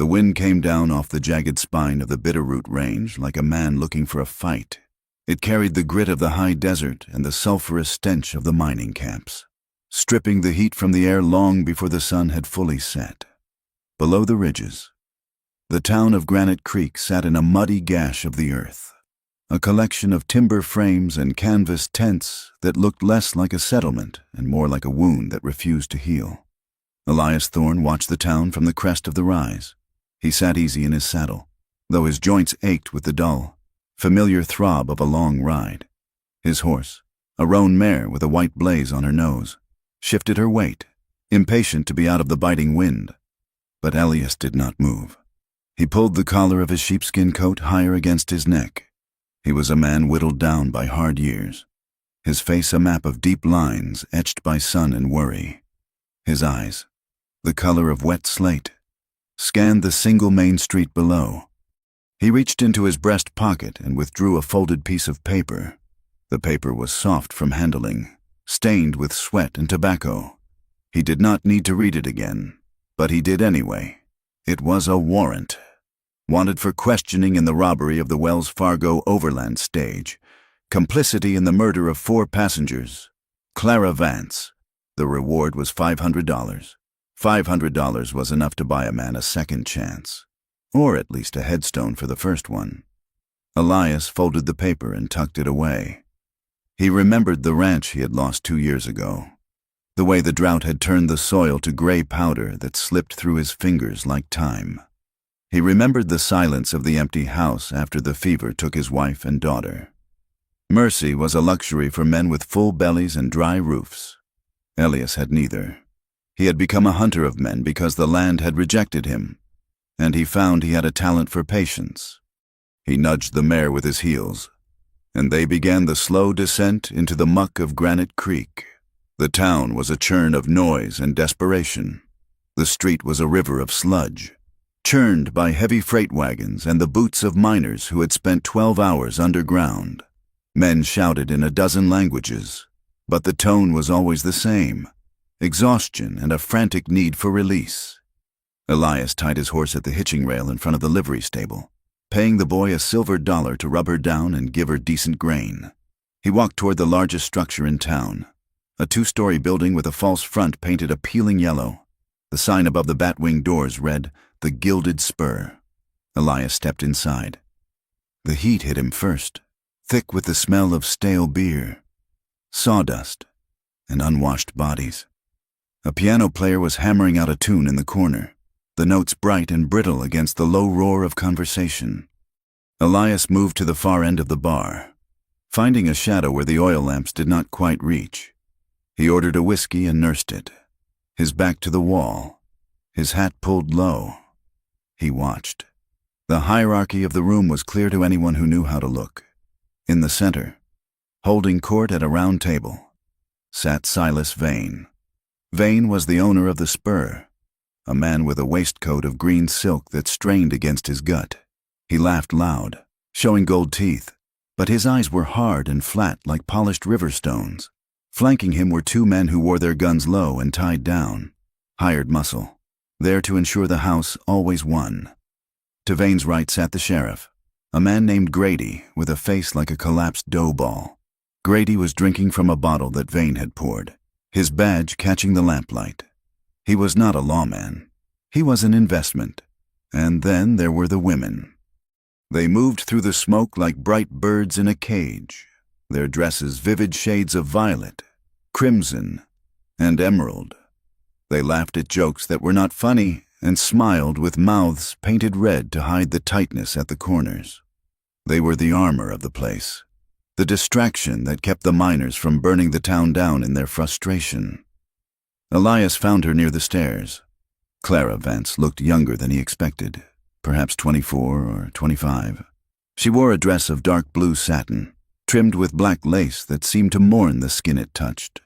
The wind came down off the jagged spine of the Bitterroot Range like a man looking for a fight. It carried the grit of the high desert and the sulphurous stench of the mining camps, stripping the heat from the air long before the sun had fully set. Below the ridges, the town of Granite Creek sat in a muddy gash of the earth, a collection of timber frames and canvas tents that looked less like a settlement and more like a wound that refused to heal. Elias Thorne watched the town from the crest of the rise. He sat easy in his saddle, though his joints ached with the dull, familiar throb of a long ride. His horse, a roan mare with a white blaze on her nose, shifted her weight, impatient to be out of the biting wind. But Elias did not move. He pulled the collar of his sheepskin coat higher against his neck. He was a man whittled down by hard years, his face a map of deep lines etched by sun and worry. His eyes, the color of wet slate, scanned the single main street below. He reached into his breast pocket and withdrew a folded piece of paper. The paper was soft from handling, stained with sweat and tobacco. He did not need to read it again, but he did anyway. It was a warrant. Wanted for questioning in the robbery of the Wells Fargo Overland stage, complicity in the murder of 4 passengers, Clara Vance. The reward was $500. $500 was enough to buy a man a second chance, or at least a headstone for the first one. Elias folded the paper and tucked it away. He remembered the ranch he had lost 2 years ago, the way the drought had turned the soil to gray powder that slipped through his fingers like time. He remembered the silence of the empty house after the fever took his wife and daughter. Mercy was a luxury for men with full bellies and dry roofs. Elias had neither. He had become a hunter of men because the land had rejected him, and he found he had a talent for patience. He nudged the mare with his heels, and they began the slow descent into the muck of Granite Creek. The town was a churn of noise and desperation. The street was a river of sludge, churned by heavy freight wagons and the boots of miners who had spent 12 hours underground. Men shouted in a dozen languages, but the tone was always the same: exhaustion and a frantic need for release. Elias tied his horse at the hitching rail in front of the livery stable, paying the boy a silver dollar to rub her down and give her decent grain. He walked toward the largest structure in town, a 2-story building with a false front painted a peeling yellow. The sign above the bat-wing doors read, "The Gilded Spur." Elias stepped inside. The heat hit him first, thick with the smell of stale beer, sawdust, and unwashed bodies. A piano player was hammering out a tune in the corner, the notes bright and brittle against the low roar of conversation. Elias moved to the far end of the bar, finding a shadow where the oil lamps did not quite reach. He ordered a whiskey and nursed it, his back to the wall, his hat pulled low. He watched. The hierarchy of the room was clear to anyone who knew how to look. In the center, holding court at a round table, sat Silas Vane. Vane was the owner of the Spur, a man with a waistcoat of green silk that strained against his gut. He laughed loud, showing gold teeth, but his eyes were hard and flat like polished river stones. Flanking him were 2 men who wore their guns low and tied down, hired muscle, there to ensure the house always won. To Vane's right sat the sheriff, a man named Grady with a face like a collapsed dough ball. Grady was drinking from a bottle that Vane had poured, his badge catching the lamplight. He was not a lawman. He was an investment. And then there were the women. They moved through the smoke like bright birds in a cage, their dresses vivid shades of violet, crimson, and emerald. They laughed at jokes that were not funny and smiled with mouths painted red to hide the tightness at the corners. They were the armor of the place, the distraction that kept the miners from burning the town down in their frustration. Elias found her near the stairs. Clara Vance looked younger than he expected, perhaps 24 or 25. She wore a dress of dark blue satin, trimmed with black lace that seemed to mourn the skin it touched.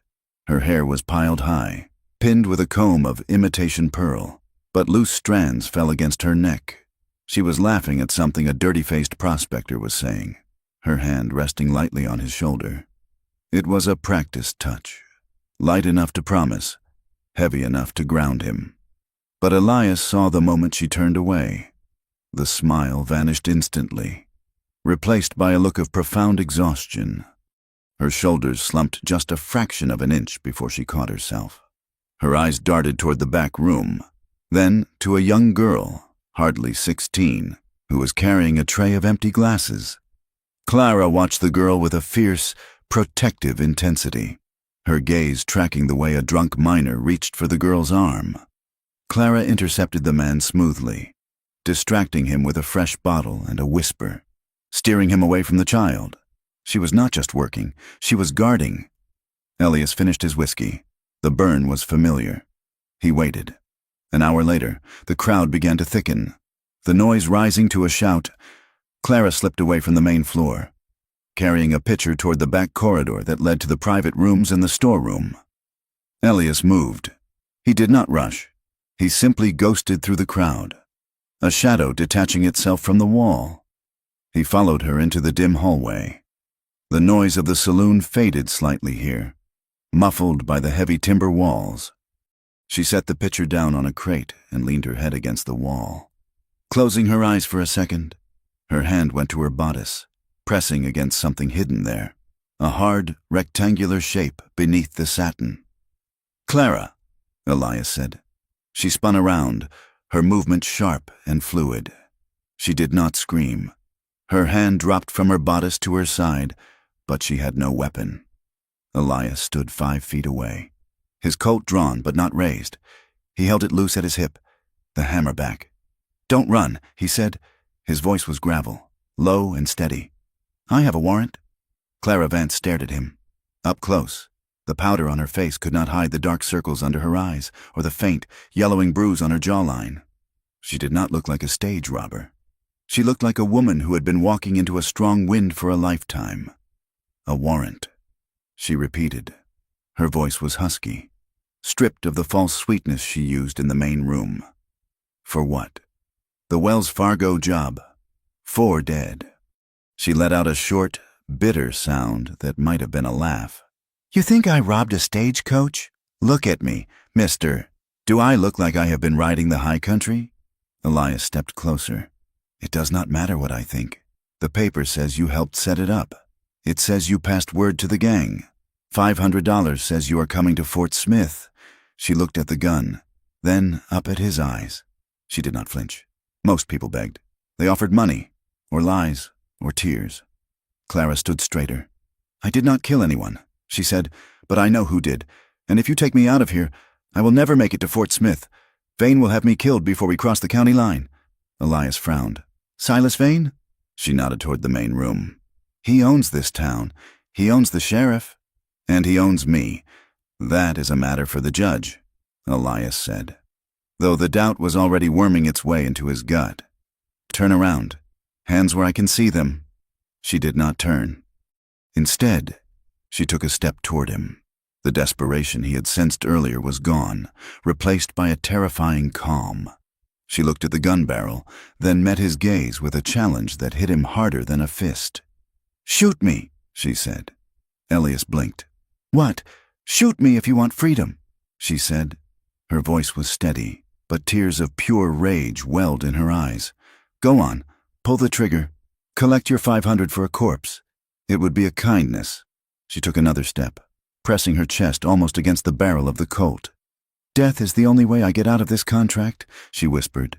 Her hair was piled high, pinned with a comb of imitation pearl, but loose strands fell against her neck. She was laughing at something a dirty-faced prospector was saying, her hand resting lightly on his shoulder. It was a practiced touch, light enough to promise, heavy enough to ground him. But Elias saw the moment she turned away. The smile vanished instantly, replaced by a look of profound exhaustion. Her shoulders slumped just a fraction of an inch before she caught herself. Her eyes darted toward the back room, then to a young girl, hardly 16, who was carrying a tray of empty glasses. Clara watched the girl with a fierce, protective intensity, her gaze tracking the way a drunk miner reached for the girl's arm. Clara intercepted the man smoothly, distracting him with a fresh bottle and a whisper, steering him away from the child. She was not just working, she was guarding. Elias finished his whiskey. The burn was familiar. He waited. An hour later, the crowd began to thicken, the noise rising to a shout. Clara slipped away from the main floor, carrying a pitcher toward the back corridor that led to the private rooms and the storeroom. Elias moved. He did not rush. He simply ghosted through the crowd, a shadow detaching itself from the wall. He followed her into the dim hallway. The noise of the saloon faded slightly here, muffled by the heavy timber walls. She set the pitcher down on a crate and leaned her head against the wall. Closing her eyes for a second, her hand went to her bodice, pressing against something hidden there, a hard, rectangular shape beneath the satin. "Clara," Elias said. She spun around, her movement sharp and fluid. She did not scream. Her hand dropped from her bodice to her side, but she had no weapon. Elias stood 5 feet away, his coat drawn but not raised. He held it loose at his hip, the hammer back. "Don't run," he said. His voice was gravel, low and steady. "I have a warrant." Clara Vance stared at him. Up close, the powder on her face could not hide the dark circles under her eyes or the faint, yellowing bruise on her jawline. She did not look like a stage robber. She looked like a woman who had been walking into a strong wind for a lifetime. "A warrant," she repeated. Her voice was husky, stripped of the false sweetness she used in the main room. "For what?" "The Wells Fargo job. 4 dead." She let out a short, bitter sound that might have been a laugh. "You think I robbed a stagecoach? Look at me, mister. Do I look like I have been riding the high country?" Elias stepped closer. "It does not matter what I think. The paper says you helped set it up. It says you passed word to the gang. $500 says you are coming to Fort Smith." She looked at the gun, then up at his eyes. She did not flinch. Most people begged. They offered money, or lies, or tears. Clara stood straighter. "I did not kill anyone," she said, "but I know who did. And if you take me out of here, I will never make it to Fort Smith. Vane will have me killed before we cross the county line." Elias frowned. "Silas Vane?" She nodded toward the main room. "He owns this town. He owns the sheriff. And he owns me. That is a matter for the judge," Elias said, though the doubt was already worming its way into his gut. "Turn around. Hands where I can see them." She did not turn. Instead, she took a step toward him. The desperation he had sensed earlier was gone, replaced by a terrifying calm. She looked at the gun barrel, then met his gaze with a challenge that hit him harder than a fist. "Shoot me," she said. Elias blinked. "What? Shoot me if you want freedom," she said. Her voice was steady, but tears of pure rage welled in her eyes. "Go on. Pull the trigger. Collect your $500 for a corpse. It would be a kindness." She took another step, pressing her chest almost against the barrel of the Colt. "Death is the only way I get out of this contract," she whispered.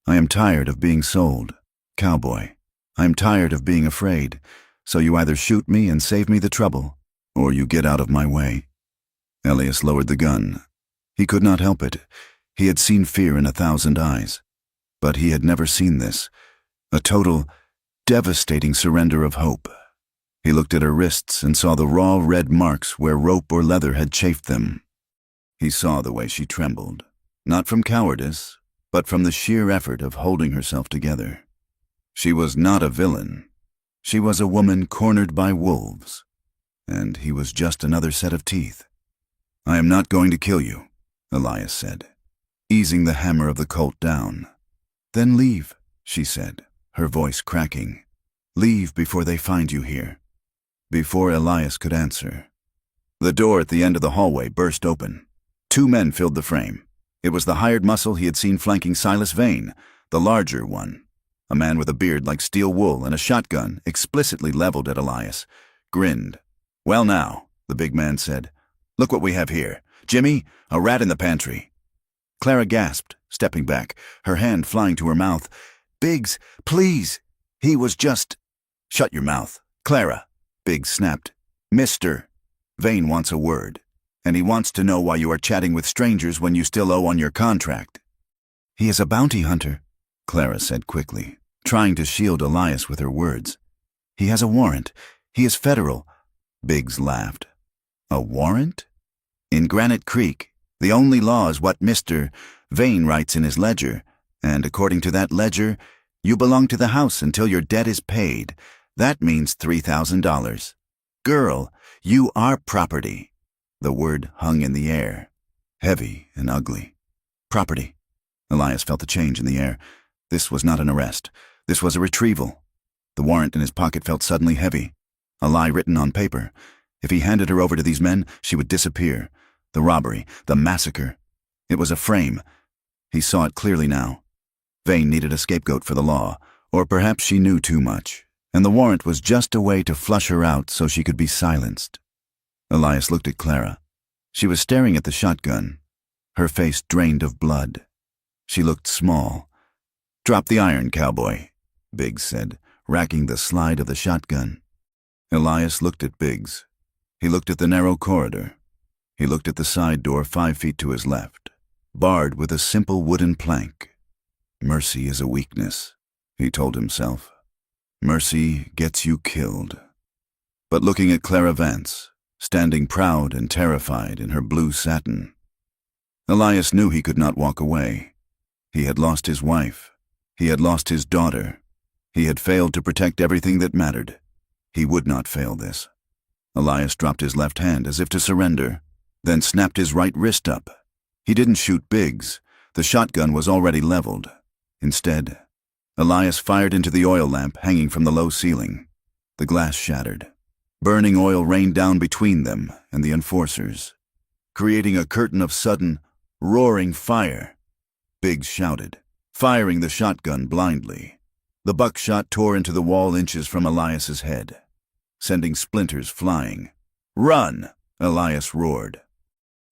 "I am tired of being sold. Cowboy. I am tired of being afraid. So you either shoot me and save me the trouble, or you get out of my way." Elias lowered the gun. He could not help it. He had seen fear in 1,000 eyes. But he had never seen this, a total, devastating surrender of hope. He looked at her wrists and saw the raw red marks where rope or leather had chafed them. He saw the way she trembled, not from cowardice, but from the sheer effort of holding herself together. She was not a villain. She was a woman cornered by wolves, and he was just another set of teeth. "I am not going to kill you," Elias said, easing the hammer of the Colt down. "Then leave," she said, her voice cracking. "Leave before they find you here." Before Elias could answer, the door at the end of the hallway burst open. 2 men filled the frame. It was the hired muscle he had seen flanking Silas Vane, the larger one. A man with a beard like steel wool and a shotgun, explicitly leveled at Elias, grinned. "Well now," the big man said. "Look what we have here. Jimmy, a rat in the pantry." Clara gasped, stepping back, her hand flying to her mouth. "Biggs, please. He was just—" "Shut your mouth. Clara," Biggs snapped. "Mr. Vane wants a word, and he wants to know why you are chatting with strangers when you still owe on your contract." "He is a bounty hunter," Clara said quickly, trying to shield Elias with her words. "He has a warrant. He is federal." Biggs laughed. "A warrant? In Granite Creek, the only law is what Mr. Vane writes in his ledger, and according to that ledger, you belong to the house until your debt is paid. That means $3,000. Girl, you are property." The word hung in the air, heavy and ugly. Property. Elias felt the change in the air. This was not an arrest. This was a retrieval. The warrant in his pocket felt suddenly heavy. A lie written on paper. If he handed her over to these men, she would disappear. The robbery, the massacre. It was a frame. He saw it clearly now. Vane needed a scapegoat for the law, or perhaps she knew too much, and the warrant was just a way to flush her out so she could be silenced. Elias looked at Clara. She was staring at the shotgun, her face drained of blood. She looked small. "Drop the iron, Cowboy," Biggs said, racking the slide of the shotgun. Elias looked at Biggs. He looked at the narrow corridor. He looked at the side door 5 feet to his left, barred with a simple wooden plank. Mercy is a weakness, he told himself. Mercy gets you killed. But looking at Clara Vance, standing proud and terrified in her blue satin, Elias knew he could not walk away. He had lost his wife. He had lost his daughter. He had failed to protect everything that mattered. He would not fail this. Elias dropped his left hand as if to surrender, then snapped his right wrist up. He didn't shoot Biggs. The shotgun was already leveled. Instead, Elias fired into the oil lamp hanging from the low ceiling. The glass shattered. Burning oil rained down between them and the enforcers, creating a curtain of sudden, roaring fire. Biggs shouted, firing the shotgun blindly. The buckshot tore into the wall inches from Elias's head, sending splinters flying. "Run!" Elias roared.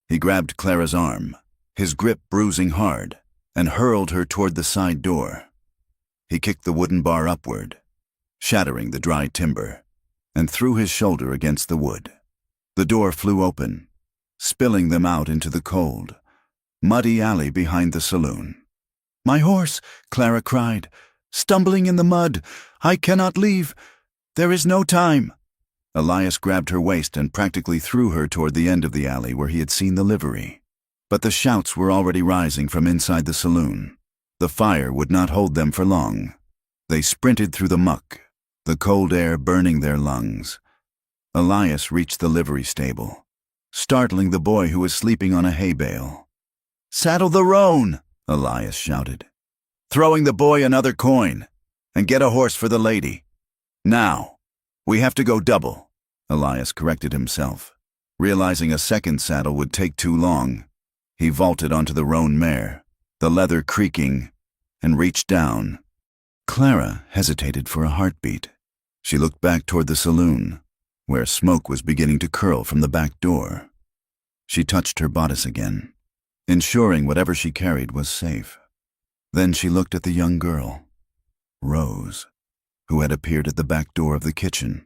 He grabbed Clara's arm, his grip bruising hard, and hurled her toward the side door. He kicked the wooden bar upward, shattering the dry timber, and threw his shoulder against the wood. The door flew open, spilling them out into the cold, muddy alley behind the saloon. "My horse!" Clara cried, "stumbling in the mud. I cannot leave. There is no time." Elias grabbed her waist and practically threw her toward the end of the alley where he had seen the livery. But the shouts were already rising from inside the saloon. The fire would not hold them for long. They sprinted through the muck, the cold air burning their lungs. Elias reached the livery stable, startling the boy who was sleeping on a hay bale. "Saddle the roan!" Elias shouted, throwing the boy another coin. "And get a horse for the lady. Now. We have to go double," Elias corrected himself. Realizing a second saddle would take too long, he vaulted onto the roan mare, the leather creaking, and reached down. Clara hesitated for a heartbeat. She looked back toward the saloon, where smoke was beginning to curl from the back door. She touched her bodice again, ensuring whatever she carried was safe. Then she looked at the young girl, Rose, who had appeared at the back door of the kitchen,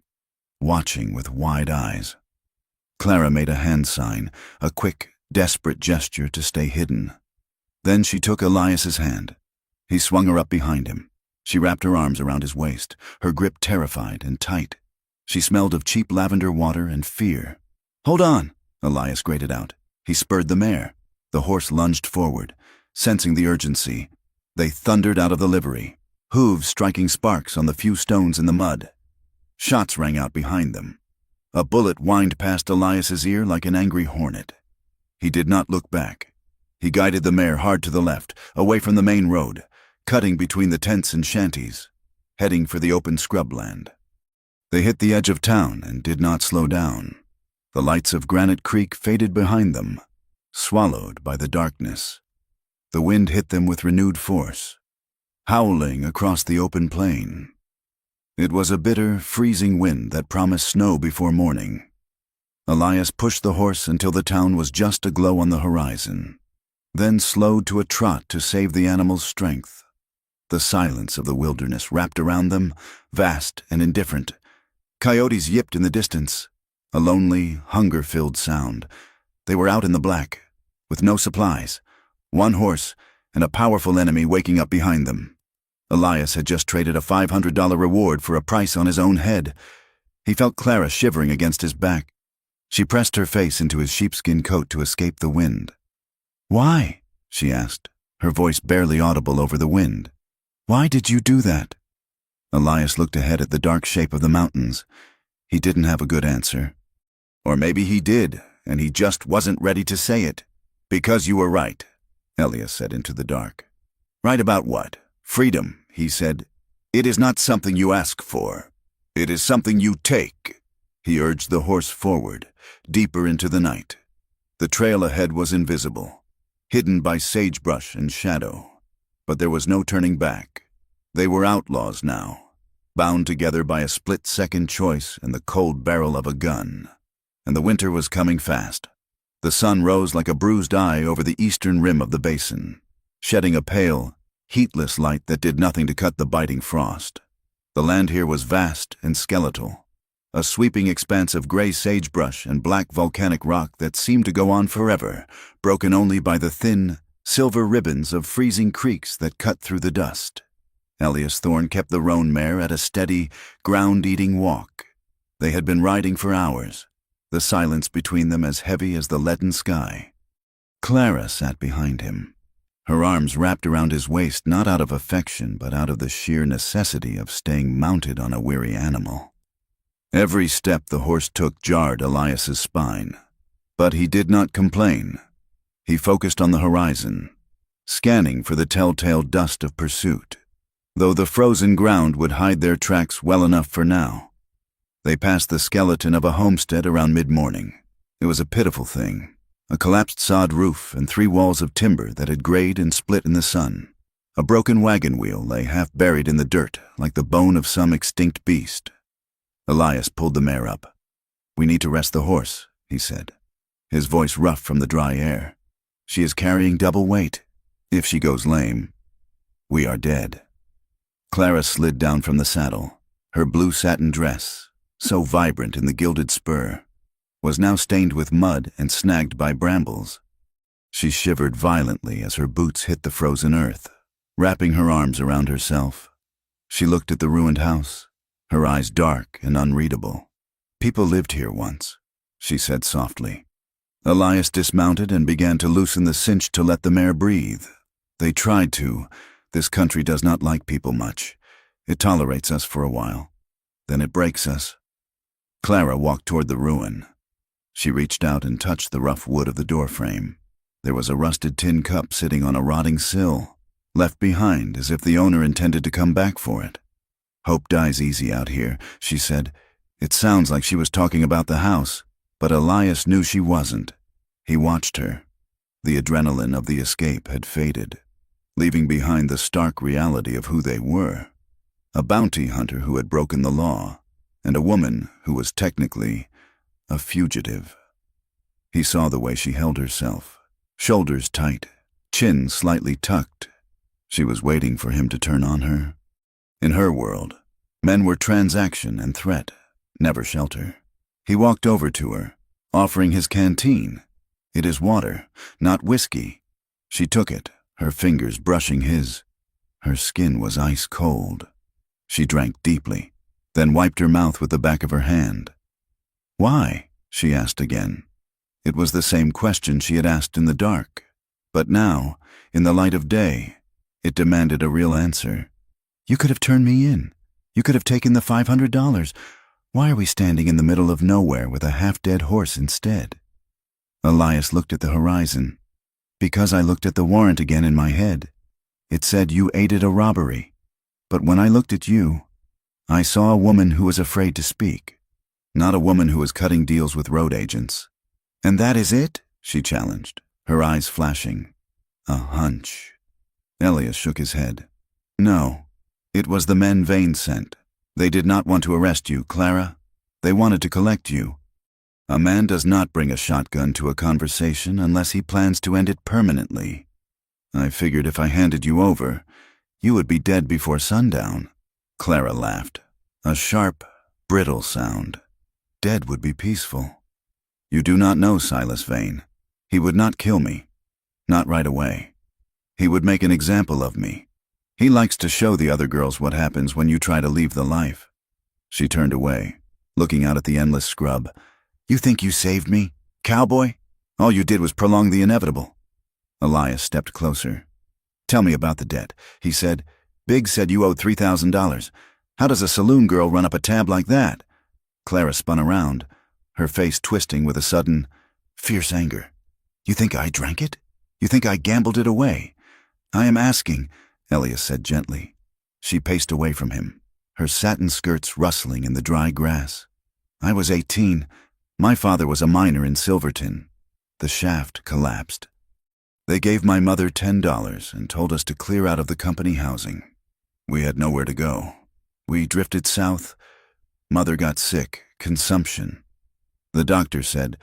watching with wide eyes. Clara made a hand sign, a quick, desperate gesture to stay hidden. Then she took Elias's hand. He swung her up behind him. She wrapped her arms around his waist, her grip terrified and tight. She smelled of cheap lavender water and fear. "Hold on," Elias grated out. He spurred the mare. The horse lunged forward, sensing the urgency. They thundered out of the livery, hooves striking sparks on the few stones in the mud. Shots rang out behind them. A bullet whined past Elias's ear like an angry hornet. He did not look back. He guided the mare hard to the left, away from the main road, cutting between the tents and shanties, heading for the open scrubland. They hit the edge of town and did not slow down. The lights of Granite Creek faded behind them, swallowed by the darkness. The wind hit them with renewed force, howling across the open plain. It was a bitter, freezing wind that promised snow before morning. Elias pushed the horse until the town was just aglow on the horizon, then slowed to a trot to save the animal's strength. The silence of the wilderness wrapped around them, vast and indifferent. Coyotes yipped in the distance, a lonely, hunger-filled sound. They were out in the black, with no supplies, one horse, and a powerful enemy waking up behind them. Elias had just traded a $500 reward for a price on his own head. He felt Clara shivering against his back. She pressed her face into his sheepskin coat to escape the wind. "Why?" she asked, her voice barely audible over the wind. "Why did you do that?" Elias looked ahead at the dark shape of the mountains. He didn't have a good answer. Or maybe he did, and he just wasn't ready to say it. "Because you were right," Elias said into the dark. "Right about what? Freedom," he said. "It is not something you ask for. It is something you take." He urged the horse forward, deeper into the night. The trail ahead was invisible, hidden by sagebrush and shadow. But there was no turning back. They were outlaws now, bound together by a split-second choice and the cold barrel of a gun. And the winter was coming fast. The sun rose like a bruised eye over the eastern rim of the basin, shedding a pale, heatless light that did nothing to cut the biting frost. The land here was vast and skeletal, a sweeping expanse of gray sagebrush and black volcanic rock that seemed to go on forever, broken only by the thin, silver ribbons of freezing creeks that cut through the dust. Elias Thorne kept the roan mare at a steady, ground-eating walk. They had been riding for hours, the silence between them as heavy as the leaden sky. Clara sat behind him, her arms wrapped around his waist not out of affection but out of the sheer necessity of staying mounted on a weary animal. Every step the horse took jarred Elias's spine, but he did not complain. He focused on the horizon, scanning for the telltale dust of pursuit, though the frozen ground would hide their tracks well enough for now. They passed the skeleton of a homestead around mid-morning. It was a pitiful thing, a collapsed sod roof and 3 walls of timber that had grayed and split in the sun. A broken wagon wheel lay half buried in the dirt like the bone of some extinct beast. Elias pulled the mare up. "We need to rest the horse," he said, his voice rough from the dry air. "She is carrying double weight. If she goes lame, we are dead." Clara slid down from the saddle. Her blue satin dress, so vibrant in the gilded spur, was now stained with mud and snagged by brambles. She shivered violently as her boots hit the frozen earth, wrapping her arms around herself. She looked at the ruined house, her eyes dark and unreadable. "People lived here once," she said softly. Elias dismounted and began to loosen the cinch to let the mare breathe. "They tried to. This country does not like people much. It tolerates us for a while. Then it breaks us." Clara walked toward the ruin. She reached out and touched the rough wood of the doorframe. There was a rusted tin cup sitting on a rotting sill, left behind as if the owner intended to come back for it. "Hope dies easy out here," she said. It sounds like she was talking about the house, but Elias knew she wasn't. He watched her. The adrenaline of the escape had faded, leaving behind the stark reality of who they were. A bounty hunter who had broken the law, and a woman who was technically a fugitive. He saw the way she held herself, shoulders tight, chin slightly tucked. She was waiting for him to turn on her. In her world, men were transaction and threat, never shelter. He walked over to her, offering his canteen. "It is water, not whiskey." She took it, her fingers brushing his. Her skin was ice cold. She drank deeply, then wiped her mouth with the back of her hand. "Why?" she asked again. It was the same question she had asked in the dark, but now, in the light of day, it demanded a real answer. "You could have turned me in. You could have taken the $500. Why are we standing in the middle of nowhere with a half-dead horse instead?" Elias looked at the horizon. "Because I looked at the warrant again in my head. It said you aided a robbery. But when I looked at you, I saw a woman who was afraid to speak, not a woman who was cutting deals with road agents." "And that is it?" she challenged, her eyes flashing. A hunch. Elias shook his head. No, it was the men Vane sent. They did not want to arrest you, Clara. They wanted to collect you. A man does not bring a shotgun to a conversation unless he plans to end it permanently. I figured if I handed you over, you would be dead before sundown. Clara laughed. A sharp, brittle sound. Dead would be peaceful. You do not know Silas Vane. He would not kill me. Not right away. He would make an example of me. He likes to show the other girls what happens when you try to leave the life. She turned away, looking out at the endless scrub. You think you saved me, Cowboy? All you did was prolong the inevitable. Elias stepped closer. Tell me about the debt, he said. Biggs said you owed $3,000. How does a saloon girl run up a tab like that? Clara spun around, her face twisting with a sudden, fierce anger. You think I drank it? You think I gambled it away? I am asking, Elias said gently. She paced away from him, her satin skirts rustling in the dry grass. I was 18. My father was a miner in Silverton. The shaft collapsed. They gave my mother $10 and told us to clear out of the company housing. We had nowhere to go. We drifted south. Mother got sick, consumption. The doctor said,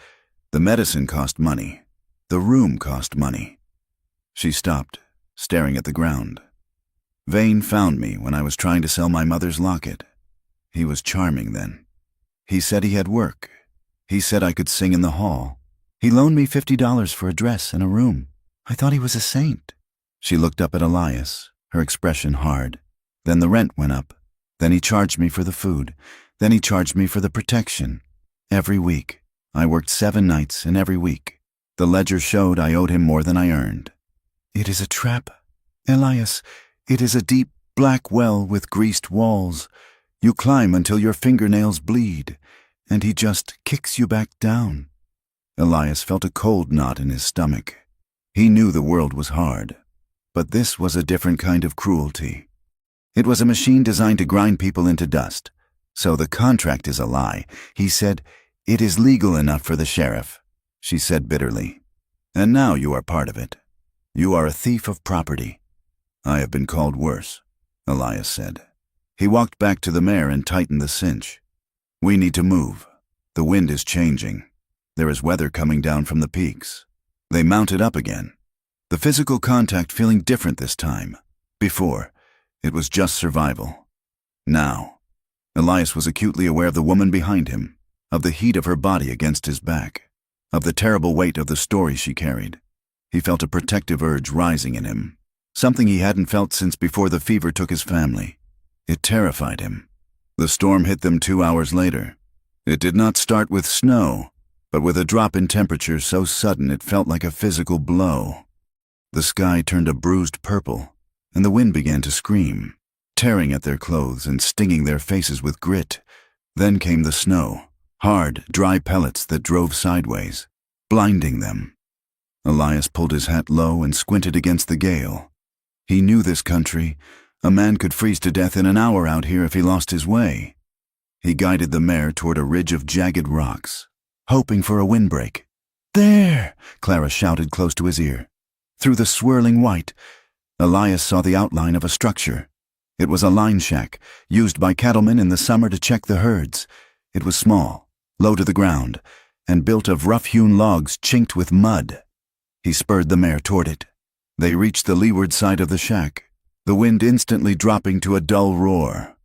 the medicine cost money. The room cost money. She stopped, staring at the ground. Vane found me when I was trying to sell my mother's locket. He was charming then. He said he had work. He said I could sing in the hall. He loaned me $50 for a dress and a room. I thought he was a saint. She looked up at Elias, her expression hard. Then the rent went up. Then he charged me for the food. Then he charged me for the protection. Every week. I worked 7 nights and every week. The ledger showed I owed him more than I earned. It is a trap. Elias, it is a deep, black well with greased walls. You climb until your fingernails bleed, and he just kicks you back down. Elias felt a cold knot in his stomach. He knew the world was hard, but this was a different kind of cruelty. It was a machine designed to grind people into dust. So the contract is a lie. He said, it is legal enough for the sheriff, she said bitterly. And now you are part of it. You are a thief of property. I have been called worse, Elias said. He walked back to the mare and tightened the cinch. We need to move. The wind is changing. There is weather coming down from the peaks. They mounted up again. The physical contact feeling different this time. Before, it was just survival. Now, Elias was acutely aware of the woman behind him, of the heat of her body against his back, of the terrible weight of the story she carried. He felt a protective urge rising in him, something he hadn't felt since before the fever took his family. It terrified him. The storm hit them 2 hours later. It did not start with snow, but with a drop in temperature so sudden it felt like a physical blow. The sky turned a bruised purple, and the wind began to scream, tearing at their clothes and stinging their faces with grit. Then came the snow, hard, dry pellets that drove sideways, blinding them. Elias pulled his hat low and squinted against the gale. He knew this country. A man could freeze to death in an hour out here if he lost his way. He guided the mare toward a ridge of jagged rocks, hoping for a windbreak. There! Clara shouted close to his ear. Through the swirling white, Elias saw the outline of a structure. It was a line shack, used by cattlemen in the summer to check the herds. It was small, low to the ground, and built of rough-hewn logs chinked with mud. He spurred the mare toward it. They reached the leeward side of the shack, the wind instantly dropping to a dull roar.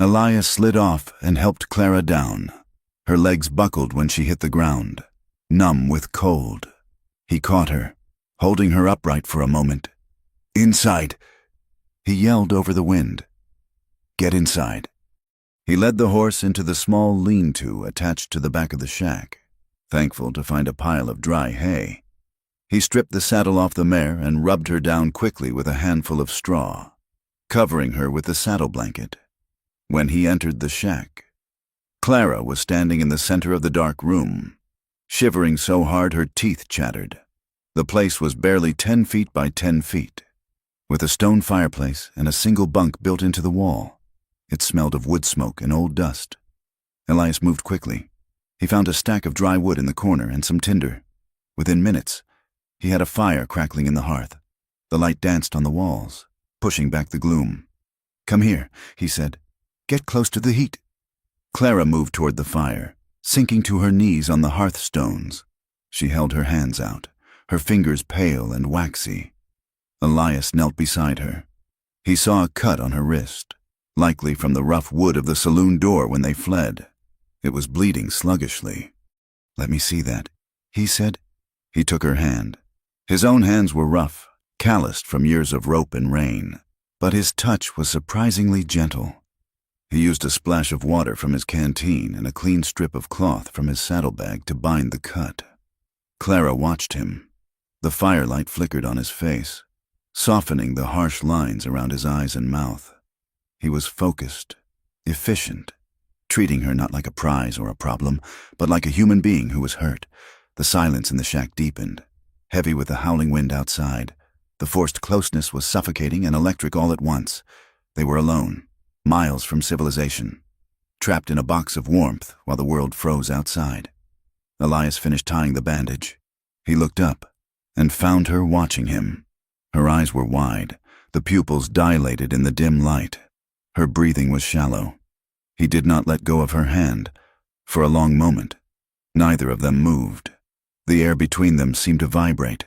Elias slid off and helped Clara down. Her legs buckled when she hit the ground, numb with cold. He caught her, holding her upright for a moment. Inside! He yelled over the wind. Get inside. He led the horse into the small lean-to attached to the back of the shack, thankful to find a pile of dry hay. He stripped the saddle off the mare and rubbed her down quickly with a handful of straw, covering her with the saddle blanket. When he entered the shack, Clara was standing in the center of the dark room, shivering so hard her teeth chattered. The place was barely 10 feet by 10 feet, with a stone fireplace and a single bunk built into the wall. It smelled of wood smoke and old dust. Elias moved quickly. He found a stack of dry wood in the corner and some tinder. Within minutes, he had a fire crackling in the hearth. The light danced on the walls, pushing back the gloom. "Come here," he said. "Get close to the heat." Clara moved toward the fire, sinking to her knees on the hearthstones. She held her hands out, her fingers pale and waxy. Elias knelt beside her. He saw a cut on her wrist, likely from the rough wood of the saloon door when they fled. It was bleeding sluggishly. "Let me see that," he said. He took her hand. His own hands were rough, calloused from years of rope and rain, but his touch was surprisingly gentle. He used a splash of water from his canteen and a clean strip of cloth from his saddlebag to bind the cut. Clara watched him. The firelight flickered on his face, softening the harsh lines around his eyes and mouth. He was focused, efficient, treating her not like a prize or a problem, but like a human being who was hurt. The silence in the shack deepened, heavy with the howling wind outside. The forced closeness was suffocating and electric all at once. They were alone, miles from civilization, trapped in a box of warmth while the world froze outside. Elias finished tying the bandage. He looked up and found her watching him. Her eyes were wide, the pupils dilated in the dim light. Her breathing was shallow. He did not let go of her hand. For a long moment, neither of them moved. The air between them seemed to vibrate.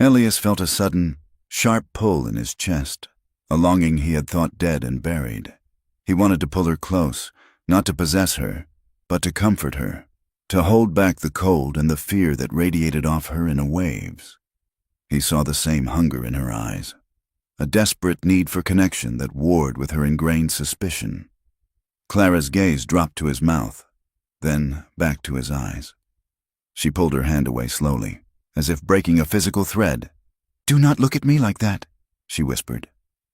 Elias felt a sudden, sharp pull in his chest, a longing he had thought dead and buried. He wanted to pull her close, not to possess her, but to comfort her, to hold back the cold and the fear that radiated off her in waves. He saw the same hunger in her eyes, a desperate need for connection that warred with her ingrained suspicion. Clara's gaze dropped to his mouth, then back to his eyes. She pulled her hand away slowly, as if breaking a physical thread. "Do not look at me like that," she whispered.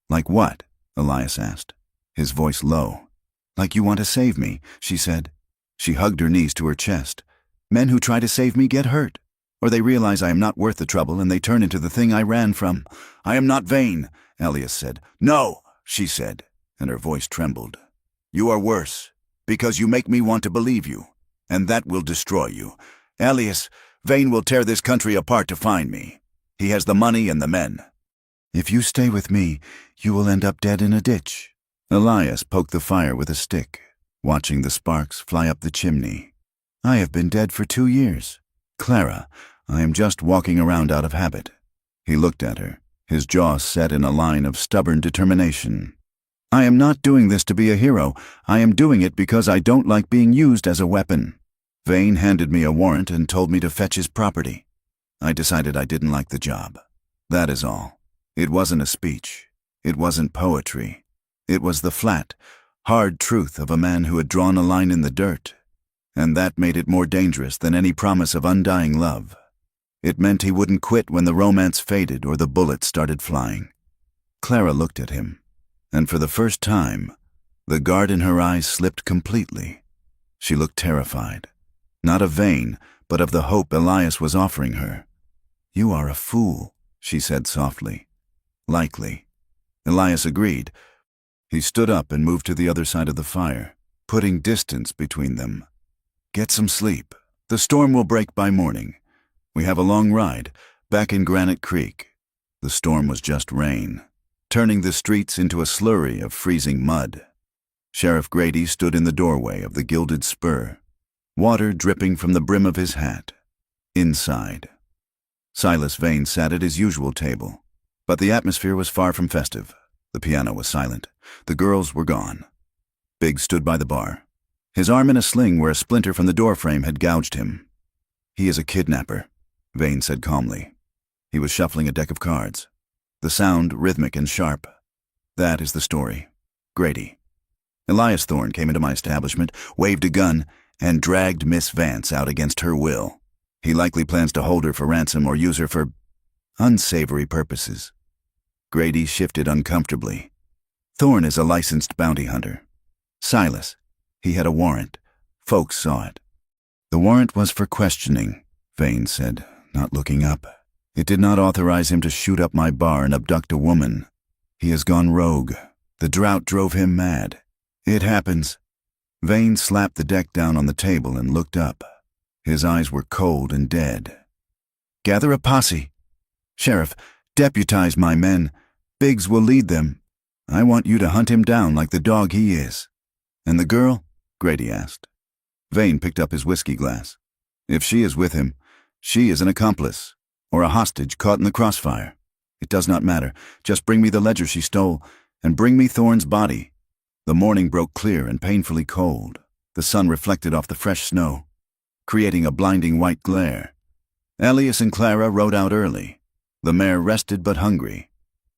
"Like what?" Elias asked, his voice low. "Like you want to save me," she said. She hugged her knees to her chest. "Men who try to save me get hurt, or they realize I am not worth the trouble and they turn into the thing I ran from." "I am not vain," Elias said. "No," she said, and her voice trembled. "You are worse, because you make me want to believe you, and that will destroy you. Elias, Vane will tear this country apart to find me. He has the money and the men." "If you stay with me, you will end up dead in a ditch." Elias poked the fire with a stick, watching the sparks fly up the chimney. "I have been dead for 2 years. Clara, I am just walking around out of habit." He looked at her, his jaw set in a line of stubborn determination. "I am not doing this to be a hero. I am doing it because I don't like being used as a weapon. Vane handed me a warrant and told me to fetch his property. I decided I didn't like the job. That is all. It wasn't a speech. It wasn't poetry. It was the flat, hard truth of a man who had drawn a line in the dirt. And that made it more dangerous than any promise of undying love. It meant he wouldn't quit when the romance faded or the bullets started flying." Clara looked at him, and for the first time, the guard in her eyes slipped completely. She looked terrified, not of Vane, but of the hope Elias was offering her. "You are a fool," she said softly. "Likely." Elias agreed. He stood up and moved to the other side of the fire, putting distance between them. "Get some sleep. The storm will break by morning. We have a long ride, back in Granite Creek." The storm was just rain, turning the streets into a slurry of freezing mud. Sheriff Grady stood in the doorway of the gilded spur, water dripping from the brim of his hat. Inside, Silas Vane sat at his usual table, but the atmosphere was far from festive. The piano was silent. The girls were gone. Biggs stood by the bar, his arm in a sling where a splinter from the doorframe had gouged him. "He is a kidnapper," Vane said calmly. He was shuffling a deck of cards, the sound rhythmic and sharp. "That is the story. Grady. Elias Thorne came into my establishment, waved a gun, and dragged Miss Vance out against her will. He likely plans to hold her for ransom or use her for unsavory purposes." Grady shifted uncomfortably. "Thorne is a licensed bounty hunter. Silas, he had a warrant. Folks saw it." "The warrant was for questioning," Vane said, not looking up. "It did not authorize him to shoot up my bar and abduct a woman. He has gone rogue. The drought drove him mad. It happens." Vane slapped the deck down on the table and looked up. His eyes were cold and dead. "Gather a posse. Sheriff, Deputize my men. Biggs will lead them. I want you to hunt him down like the dog he is." "And the girl?" Grady asked. Vane picked up his whiskey glass. "If she is with him, she is an accomplice, or a hostage caught in the crossfire. It does not matter. Just bring me the ledger she stole, and bring me Thorne's body." The morning broke clear and painfully cold. The sun reflected off the fresh snow, creating a blinding white glare. Elias and Clara rode out early. The mare rested but hungry.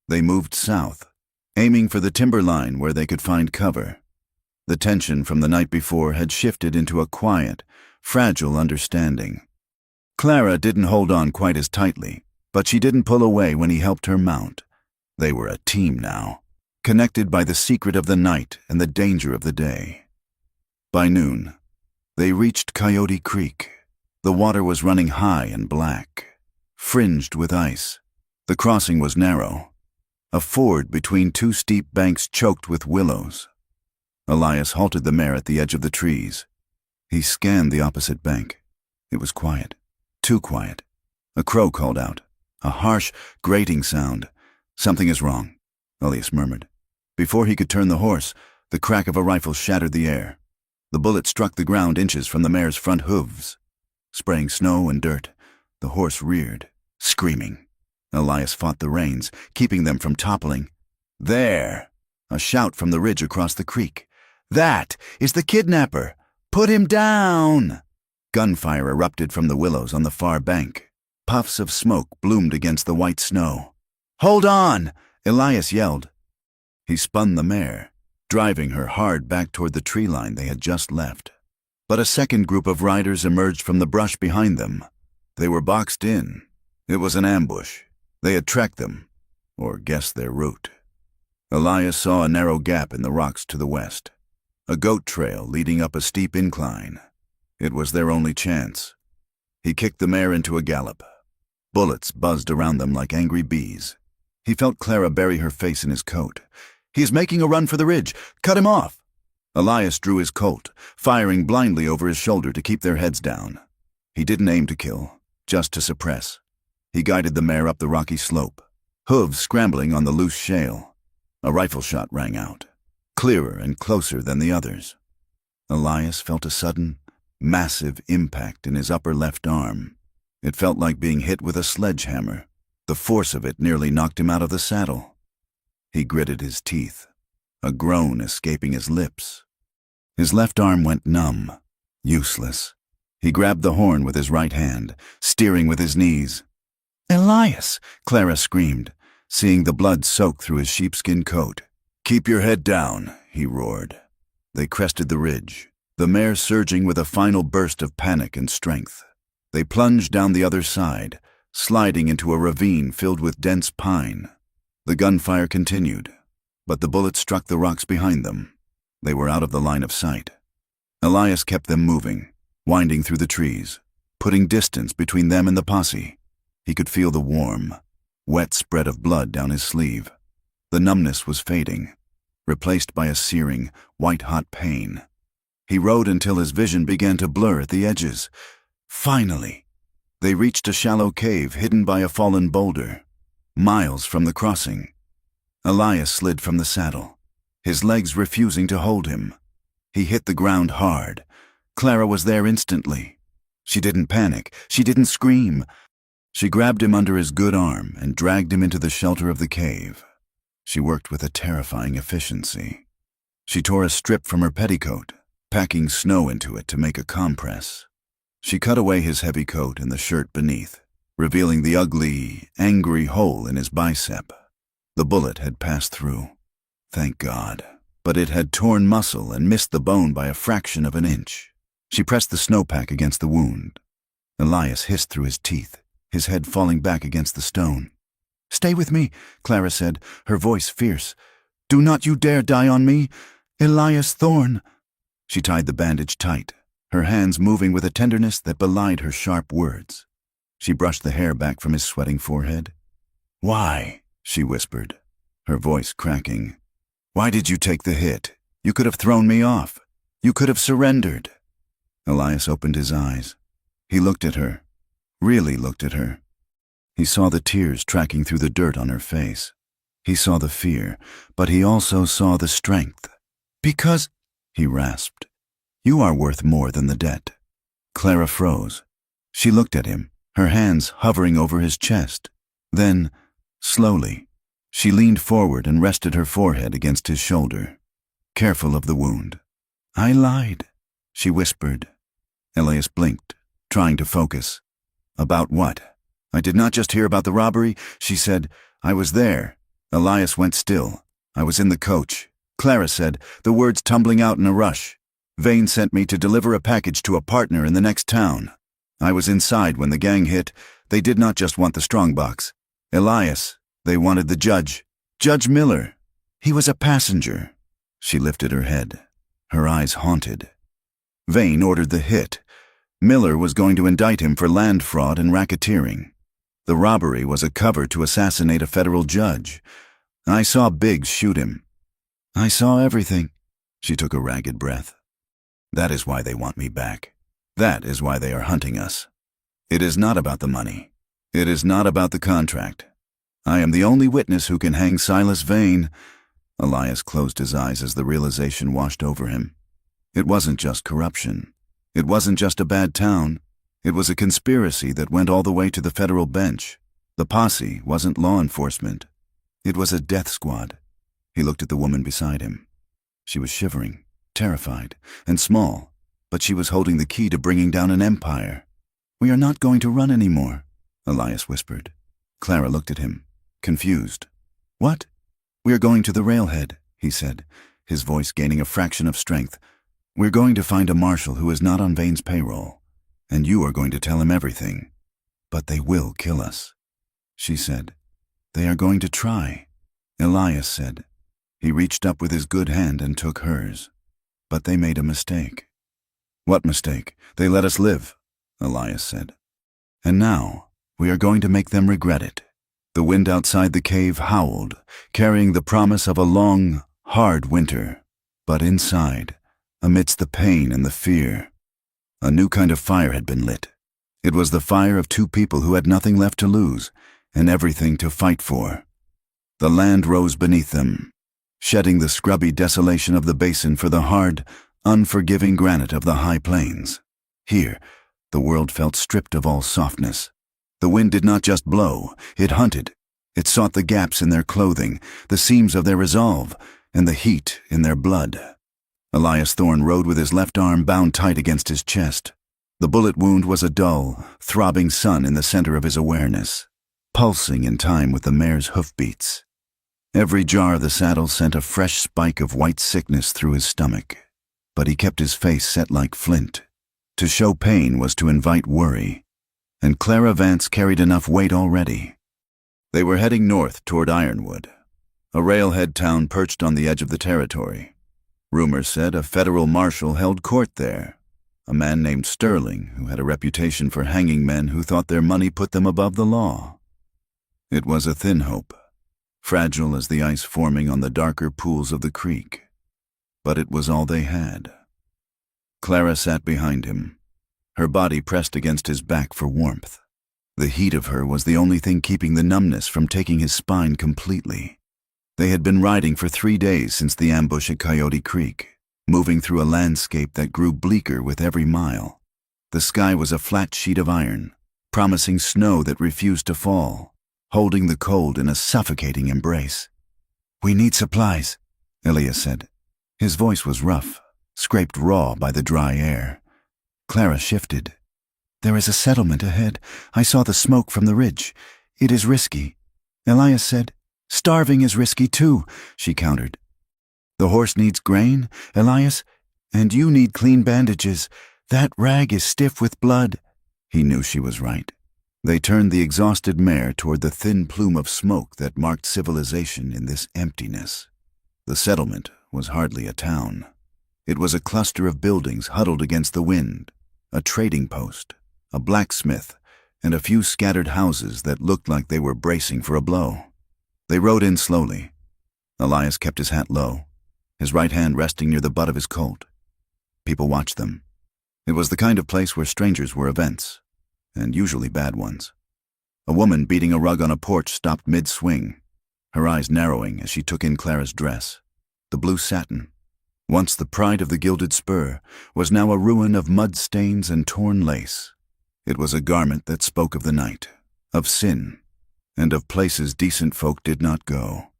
They moved south, aiming for the timberline where they could find cover. The tension from the night before had shifted into a quiet, fragile understanding. Clara didn't hold on quite as tightly, but she didn't pull away when he helped her mount. They were a team now, connected by the secret of the night and the danger of the day. By noon, they reached Coyote Creek. The water was running high and black, fringed with ice. The crossing was narrow, a ford between two steep banks choked with willows. Elias halted the mare at the edge of the trees. He scanned the opposite bank. It was quiet, too quiet. A crow called out, a harsh, grating sound. "Something is wrong," Elias murmured. Before he could turn the horse, the crack of a rifle shattered the air. The bullet struck the ground inches from the mare's front hooves. Spraying snow and dirt, the horse reared, screaming. Elias fought the reins, keeping them from toppling. "There!" A shout from the ridge across the creek. "That is the kidnapper! Put him down!" Gunfire erupted from the willows on the far bank. Puffs of smoke bloomed against the white snow. "Hold on!" Elias yelled. He spun the mare, driving her hard back toward the tree line they had just left. But a second group of riders emerged from the brush behind them. They were boxed in. It was an ambush. They had tracked them, or guessed their route. Elias saw a narrow gap in the rocks to the west, a goat trail leading up a steep incline. It was their only chance. He kicked the mare into a gallop. Bullets buzzed around them like angry bees. He felt Clara bury her face in his coat. "He is making a run for the ridge. Cut him off!" Elias drew his Colt, firing blindly over his shoulder to keep their heads down. He didn't aim to kill, just to suppress. He guided the mare up the rocky slope, hooves scrambling on the loose shale. A rifle shot rang out, clearer and closer than the others. Elias felt a sudden, massive impact in his upper left arm. It felt like being hit with a sledgehammer. The force of it nearly knocked him out of the saddle. He gritted his teeth, a groan escaping his lips. His left arm went numb, useless. He grabbed the horn with his right hand, steering with his knees. "Elias!" Clara screamed, seeing the blood soak through his sheepskin coat. "Keep your head down," he roared. They crested the ridge, the mare surging with a final burst of panic and strength. They plunged down the other side, sliding into a ravine filled with dense pine. The gunfire continued, but the bullets struck the rocks behind them. They were out of the line of sight. Elias kept them moving, winding through the trees, putting distance between them and the posse. He could feel the warm, wet spread of blood down his sleeve. The numbness was fading, replaced by a searing, white-hot pain. He rode until his vision began to blur at the edges. Finally, they reached a shallow cave hidden by a fallen boulder, miles from the crossing. Elias slid from the saddle, his legs refusing to hold him. He hit the ground hard. Clara was there instantly. She didn't panic. She didn't scream. She grabbed him under his good arm and dragged him into the shelter of the cave. She worked with a terrifying efficiency. She tore a strip from her petticoat, packing snow into it to make a compress. She cut away his heavy coat and the shirt beneath, revealing the ugly, angry hole in his bicep. The bullet had passed through. Thank God. But it had torn muscle and missed the bone by a fraction of an inch. She pressed the snowpack against the wound. Elias hissed through his teeth, his head falling back against the stone. "Stay with me," Clara said, her voice fierce. "Do not you dare die on me, Elias Thorne." She tied the bandage tight, her hands moving with a tenderness that belied her sharp words. She brushed the hair back from his sweating forehead. "Why?" she whispered, her voice cracking. "Why did you take the hit? You could have thrown me off. You could have surrendered." Elias opened his eyes. He looked at her, really looked at her. He saw the tears tracking through the dirt on her face. He saw the fear, but he also saw the strength. "Because," he rasped, "you are worth more than the debt." Clara froze. She looked at him, her hands hovering over his chest. Then, slowly, she leaned forward and rested her forehead against his shoulder, careful of the wound. "I lied," she whispered. Elias blinked, trying to focus. "About what?" "I did not just hear about the robbery," she said. "I was there." Elias went still. "I was in the coach," Clara said, the words tumbling out in a rush. "Vane sent me to deliver a package to a partner in the next town. I was inside when the gang hit. They did not just want the strongbox. Elias, they wanted the judge. Judge Miller. He was a passenger." She lifted her head, her eyes haunted. "Vane ordered the hit. Miller was going to indict him for land fraud and racketeering. The robbery was a cover to assassinate a federal judge. I saw Biggs shoot him. I saw everything." She took a ragged breath. "That is why they want me back. That is why they are hunting us. It is not about the money. It is not about the contract. I am the only witness who can hang Silas Vane." Elias closed his eyes as the realization washed over him. It wasn't just corruption. It wasn't just a bad town. It was a conspiracy that went all the way to the federal bench. The posse wasn't law enforcement. It was a death squad. He looked at the woman beside him. She was shivering, terrified, and small, but she was holding the key to bringing down an empire. "We are not going to run anymore," Elias whispered. Clara looked at him, confused. "What?" "We are going to the railhead," he said, his voice gaining a fraction of strength. "We're going to find a marshal who is not on Vane's payroll, and you are going to tell him everything. But they will kill us." She said, "They are going to try," Elias said. He reached up with his good hand and took hers. "But they made a mistake." "What mistake?" "They let us live," Elias said. "And now, we are going to make them regret it." The wind outside the cave howled, carrying the promise of a long, hard winter. But inside, amidst the pain and the fear, a new kind of fire had been lit. It was the fire of two people who had nothing left to lose and everything to fight for. The land rose beneath them, shedding the scrubby desolation of the basin for the hard, unforgiving granite of the high plains. Here, the world felt stripped of all softness. The wind did not just blow, it hunted. It sought the gaps in their clothing, the seams of their resolve, and the heat in their blood. Elias Thorne rode with his left arm bound tight against his chest. The bullet wound was a dull, throbbing sun in the center of his awareness, pulsing in time with the mare's hoofbeats. Every jar of the saddle sent a fresh spike of white sickness through his stomach, but he kept his face set like flint. To show pain was to invite worry, and Clara Vance carried enough weight already. They were heading north toward Ironwood, a railhead town perched on the edge of the territory. Rumors said a federal marshal held court there, a man named Sterling who had a reputation for hanging men who thought their money put them above the law. It was a thin hope, fragile as the ice forming on the darker pools of the creek, but it was all they had. Clara sat behind him, her body pressed against his back for warmth. The heat of her was the only thing keeping the numbness from taking his spine completely. They had been riding for 3 days since the ambush at Coyote Creek, moving through a landscape that grew bleaker with every mile. The sky was a flat sheet of iron, promising snow that refused to fall, holding the cold in a suffocating embrace. "We need supplies," Elias said. His voice was rough, scraped raw by the dry air. Clara shifted. "There is a settlement ahead. I saw the smoke from the ridge. It is risky," Elias said. "Starving is risky too," she countered. "The horse needs grain, Elias, and you need clean bandages. That rag is stiff with blood." He knew she was right. They turned the exhausted mare toward the thin plume of smoke that marked civilization in this emptiness. The settlement was hardly a town. It was a cluster of buildings huddled against the wind, a trading post, a blacksmith, and a few scattered houses that looked like they were bracing for a blow. They rode in slowly. Elias kept his hat low, his right hand resting near the butt of his Colt. People watched them. It was the kind of place where strangers were events, and usually bad ones. A woman beating a rug on a porch stopped mid-swing, her eyes narrowing as she took in Clara's dress. The blue satin, once the pride of the gilded spur, was now a ruin of mud stains and torn lace. It was a garment that spoke of the night, of sin, and of places decent folk did not go.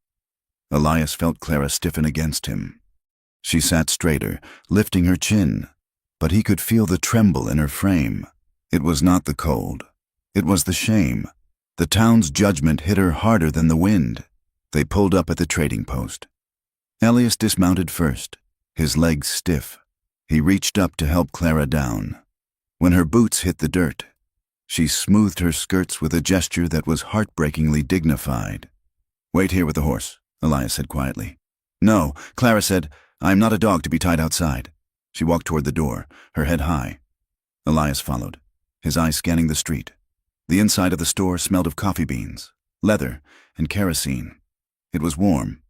Elias felt Clara stiffen against him. She sat straighter, lifting her chin, but he could feel the tremble in her frame. It was not the cold. It was the shame. The town's judgment hit her harder than the wind. They pulled up at the trading post. Elias dismounted first, his legs stiff. He reached up to help Clara down. When her boots hit the dirt, she smoothed her skirts with a gesture that was heartbreakingly dignified. "Wait here with the horse," Elias said quietly. "No," Clara said. "I am not a dog to be tied outside." She walked toward the door, her head high. Elias followed, his eyes scanning the street. The inside of the store smelled of coffee beans, leather, and kerosene. It was warm,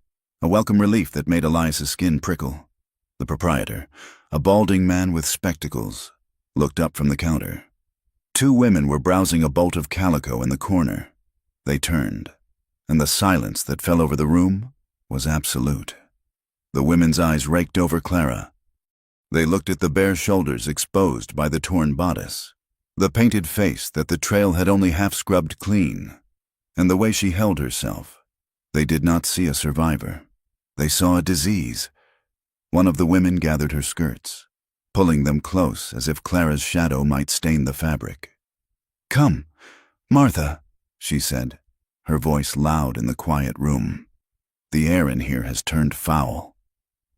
a welcome relief that made Elias's skin prickle. The proprietor, a balding man with spectacles, looked up from the counter. Two women were browsing a bolt of calico in the corner. They turned, and the silence that fell over the room was absolute. The women's eyes raked over Clara. They looked at the bare shoulders exposed by the torn bodice, the painted face that the trail had only half scrubbed clean, and the way she held herself. They did not see a survivor. They saw a disease. One of the women gathered her skirts, pulling them close as if Clara's shadow might stain the fabric. "Come, Martha," she said, her voice loud in the quiet room. "The air in here has turned foul."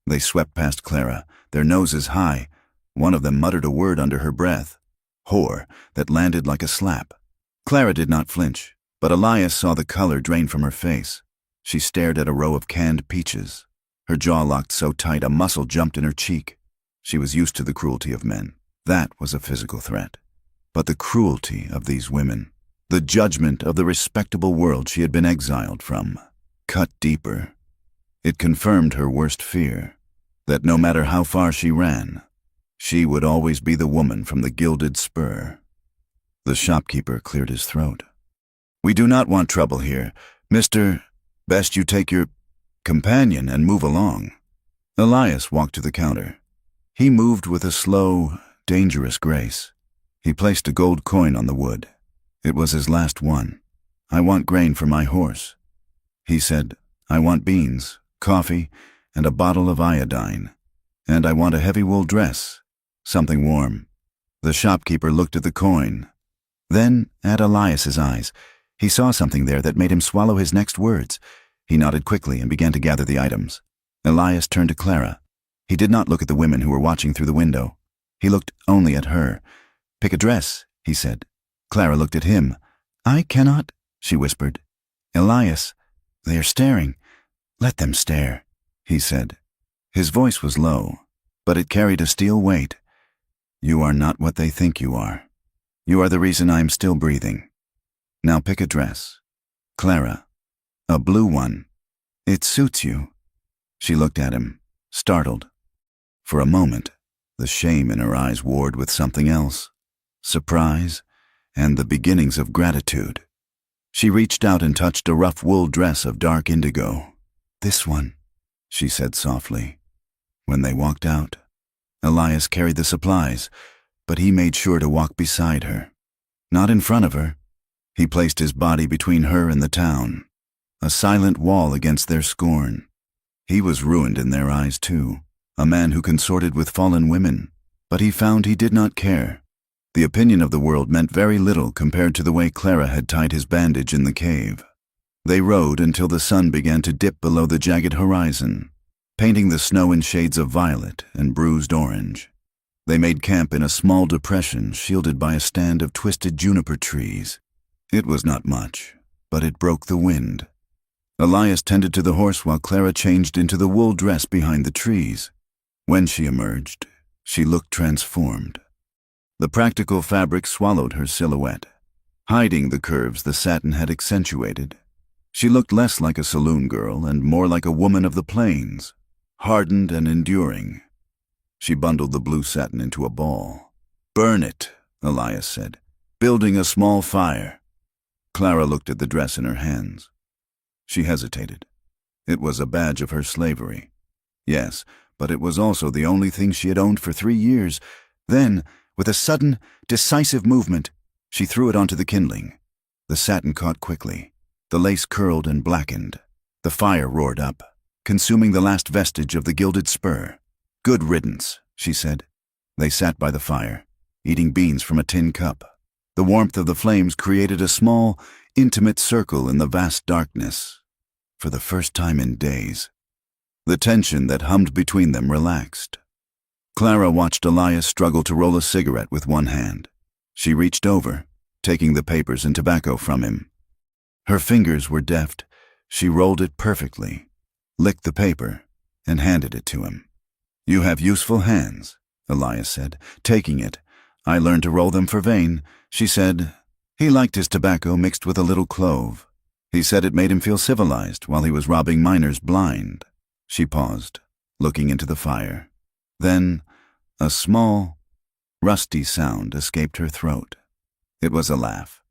They swept past Clara, their noses high. One of them muttered a word under her breath, "whore," that landed like a slap. Clara did not flinch, but Elias saw the color drain from her face. She stared at a row of canned peaches. Her jaw locked so tight a muscle jumped in her cheek. She was used to the cruelty of men. That was a physical threat. But the cruelty of these women, the judgment of the respectable world she had been exiled from, cut deeper. It confirmed her worst fear, that no matter how far she ran, she would always be the woman from the gilded spur. The shopkeeper cleared his throat. "We do not want trouble here. Mr. Best you take your companion and move along." Elias walked to the counter. He moved with a slow, dangerous grace. He placed a gold coin on the wood. It was his last one. "I want grain for my horse." He said, "I want beans, coffee, and a bottle of iodine. And I want a heavy wool dress, something warm." The shopkeeper looked at the coin, then at Elias's eyes. He saw something there that made him swallow his next words. He nodded quickly and began to gather the items. Elias turned to Clara. He did not look at the women who were watching through the window. He looked only at her. "Pick a dress," he said. Clara looked at him. "I cannot," she whispered. "Elias, they are staring. Let them stare," he said. His voice was low, but it carried a steel weight. "You are not what they think you are. You are the reason I am still breathing. Now pick a dress. Clara, a blue one. It suits you." She looked at him, startled. For a moment, the shame in her eyes warred with something else, surprise, and the beginnings of gratitude. She reached out and touched a rough wool dress of dark indigo. "This one," she said softly. When they walked out, Elias carried the supplies, but he made sure to walk beside her. Not in front of her. He placed his body between her and the town, a silent wall against their scorn. He was ruined in their eyes too, a man who consorted with fallen women, but he found he did not care. The opinion of the world meant very little compared to the way Clara had tied his bandage in the cave. They rode until the sun began to dip below the jagged horizon, painting the snow in shades of violet and bruised orange. They made camp in a small depression shielded by a stand of twisted juniper trees. It was not much, but it broke the wind. Elias tended to the horse while Clara changed into the wool dress behind the trees. When she emerged, she looked transformed. The practical fabric swallowed her silhouette, hiding the curves the satin had accentuated. She looked less like a saloon girl and more like a woman of the plains, hardened and enduring. She bundled the blue satin into a ball. "Burn it," Elias said, building a small fire. Clara looked at the dress in her hands. She hesitated. It was a badge of her slavery. Yes, but it was also the only thing she had owned for 3 years. Then, with a sudden, decisive movement, she threw it onto the kindling. The satin caught quickly. The lace curled and blackened. The fire roared up, consuming the last vestige of the gilded spur. "Good riddance," she said. They sat by the fire, eating beans from a tin cup. The warmth of the flames created a small, intimate circle in the vast darkness. For the first time in days, the tension that hummed between them relaxed. Clara watched Elias struggle to roll a cigarette with one hand. She reached over, taking the papers and tobacco from him. Her fingers were deft. She rolled it perfectly, licked the paper, and handed it to him. "You have useful hands," Elias said, taking it. "I learned to roll them for Vane," she said. He liked his tobacco mixed with a little clove. He said it made him feel civilized while he was robbing miners blind. She paused, looking into the fire. Then, a small, rusty sound escaped her throat. It was a laugh.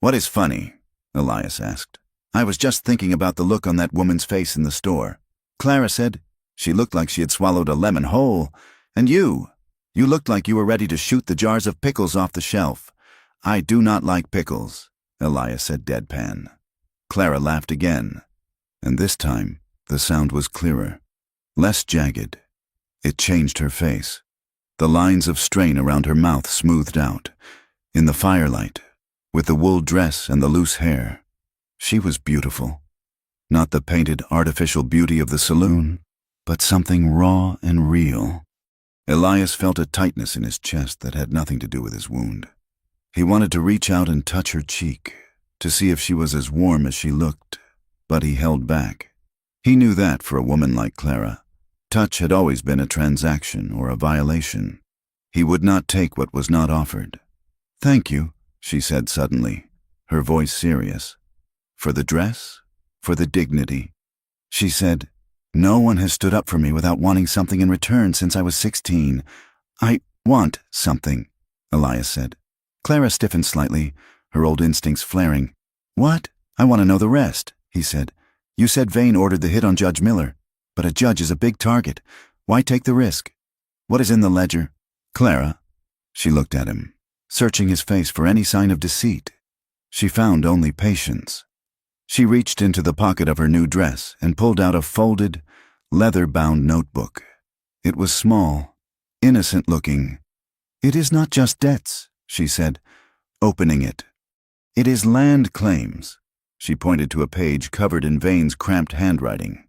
"What is funny?" Elias asked. "I was just thinking about the look on that woman's face in the store." Clara said. "She looked like she had swallowed a lemon whole. And you looked like you were ready to shoot the jars of pickles off the shelf." "I do not like pickles," Elias said deadpan. Clara laughed again, and this time the sound was clearer, less jagged. It changed her face. The lines of strain around her mouth smoothed out. In the firelight, with the wool dress and the loose hair, she was beautiful. Not the painted artificial beauty of the saloon, but something raw and real. Elias felt a tightness in his chest that had nothing to do with his wound. He wanted to reach out and touch her cheek, to see if she was as warm as she looked, but he held back. He knew that for a woman like Clara, touch had always been a transaction or a violation. He would not take what was not offered. "Thank you," she said suddenly, her voice serious. "For the dress? For the dignity?" She said, "No one has stood up for me without wanting something in return since I was 16. I want something," Elias said. Clara stiffened slightly, her old instincts flaring. "What? I want to know the rest," he said. "You said Vane ordered the hit on Judge Miller, but a judge is a big target. Why take the risk? What is in the ledger?" "Clara," she looked at him, searching his face for any sign of deceit. She found only patience. She reached into the pocket of her new dress and pulled out a folded, leather-bound notebook. It was small, innocent-looking. "It is not just debts," she said, opening it. "It is land claims." She pointed to a page covered in Vane's cramped handwriting.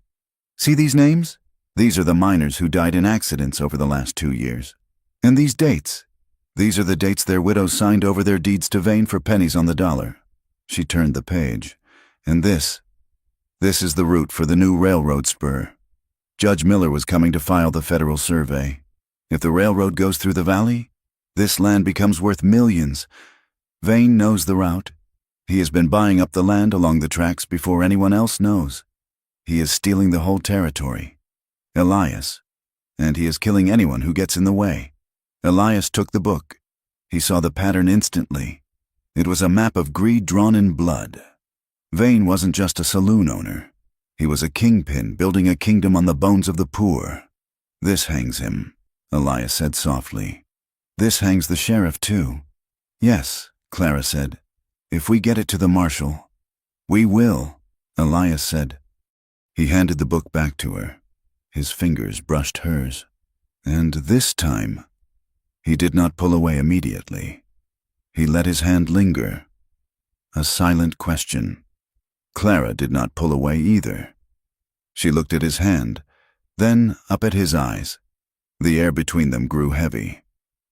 "See these names? These are the miners who died in accidents over the last 2 years. And these dates? These are the dates their widows signed over their deeds to Vane for pennies on the dollar." She turned the page. "And this is the route for the new railroad spur. Judge Miller was coming to file the federal survey. If the railroad goes through the valley, this land becomes worth millions. Vane knows the route. He has been buying up the land along the tracks before anyone else knows. He is stealing the whole territory. Elias. And he is killing anyone who gets in the way." Elias took the book. He saw the pattern instantly. It was a map of greed drawn in blood. Vane wasn't just a saloon owner. He was a kingpin building a kingdom on the bones of the poor. "This hangs him," Elias said softly. "This hangs the sheriff too." "Yes," Clara said. "If we get it to the marshal." "We will," Elias said. He handed the book back to her. His fingers brushed hers. And this time, he did not pull away immediately. He let his hand linger. A silent question. Clara did not pull away either. She looked at his hand, then up at his eyes. The air between them grew heavy,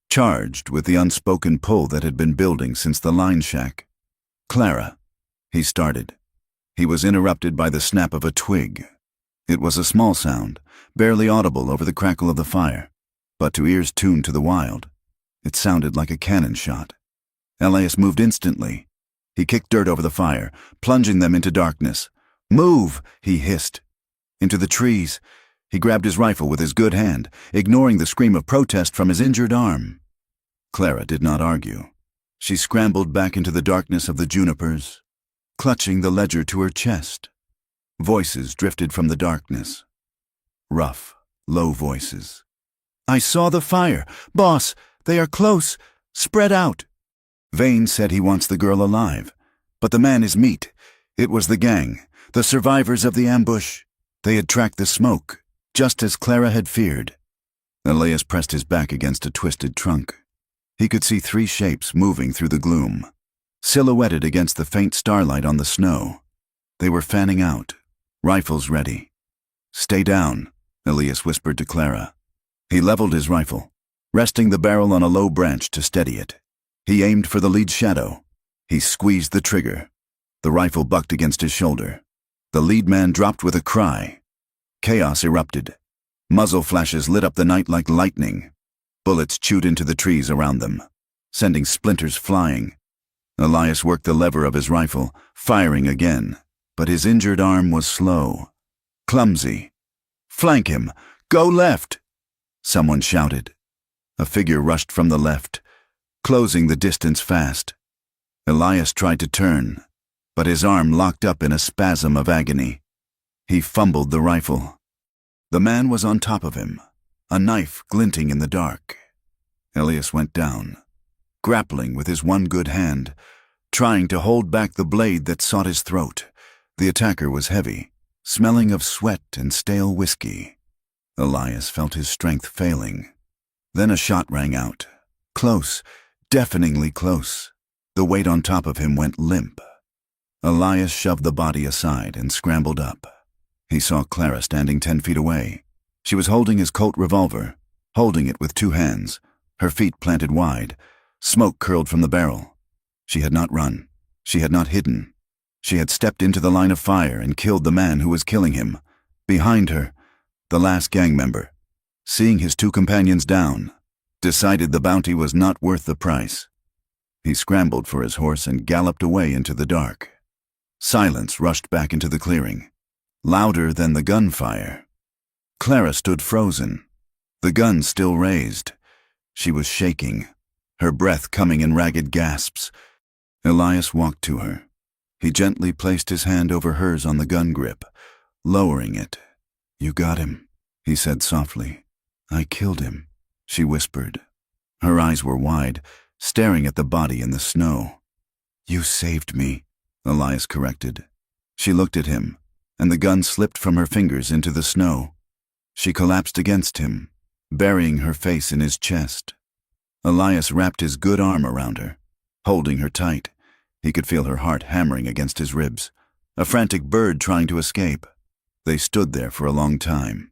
charged with the unspoken pull that had been building since the line shack. "Clara," he started. He was interrupted by the snap of a twig. It was a small sound, barely audible over the crackle of the fire, but to ears tuned to the wild, it sounded like a cannon shot. Elias moved instantly. He kicked dirt over the fire, plunging them into darkness. "Move!" he hissed. Into the trees. He grabbed his rifle with his good hand, ignoring the scream of protest from his injured arm. Clara did not argue. She scrambled back into the darkness of the junipers, clutching the ledger to her chest. Voices drifted from the darkness. Rough, low voices. "I saw the fire. Boss, they are close. Spread out." Vane said he wants the girl alive. But the man is meat. It was the gang, the survivors of the ambush. They had tracked the smoke, just as Clara had feared. Elias pressed his back against a twisted trunk. He could see 3 shapes moving through the gloom, silhouetted against the faint starlight on the snow. They were fanning out, rifles ready. "Stay down," Elias whispered to Clara. He leveled his rifle, resting the barrel on a low branch to steady it. He aimed for the lead shadow. He squeezed the trigger. The rifle bucked against his shoulder. The lead man dropped with a cry. Chaos erupted. Muzzle flashes lit up the night like lightning. Bullets chewed into the trees around them, sending splinters flying. Elias worked the lever of his rifle, firing again, but his injured arm was slow, clumsy. "Flank him! Go left!" Someone shouted. A figure rushed from the left, closing the distance fast. Elias tried to turn, but his arm locked up in a spasm of agony. He fumbled the rifle. The man was on top of him, a knife glinting in the dark. Elias went down, grappling with his one good hand, trying to hold back the blade that sought his throat. The attacker was heavy, smelling of sweat and stale whiskey. Elias felt his strength failing. Then a shot rang out, close, deafeningly close. The weight on top of him went limp. Elias shoved the body aside and scrambled up. He saw Clara standing 10 feet away. She was holding his Colt revolver, holding it with 2 hands, her feet planted wide. Smoke curled from the barrel. She had not run. She had not hidden. She had stepped into the line of fire and killed the man who was killing him. Behind her, the last gang member, seeing his 2 companions down, decided the bounty was not worth the price. He scrambled for his horse and galloped away into the dark. Silence rushed back into the clearing, louder than the gunfire. Clara stood frozen, the gun still raised. She was shaking, her breath coming in ragged gasps. Elias walked to her. He gently placed his hand over hers on the gun grip, lowering it. "You got him," he said softly. "I killed him," she whispered. Her eyes were wide, staring at the body in the snow. "You saved me," Elias corrected. She looked at him, and the gun slipped from her fingers into the snow. She collapsed against him, burying her face in his chest. Elias wrapped his good arm around her, holding her tight. He could feel her heart hammering against his ribs, a frantic bird trying to escape. They stood there for a long time,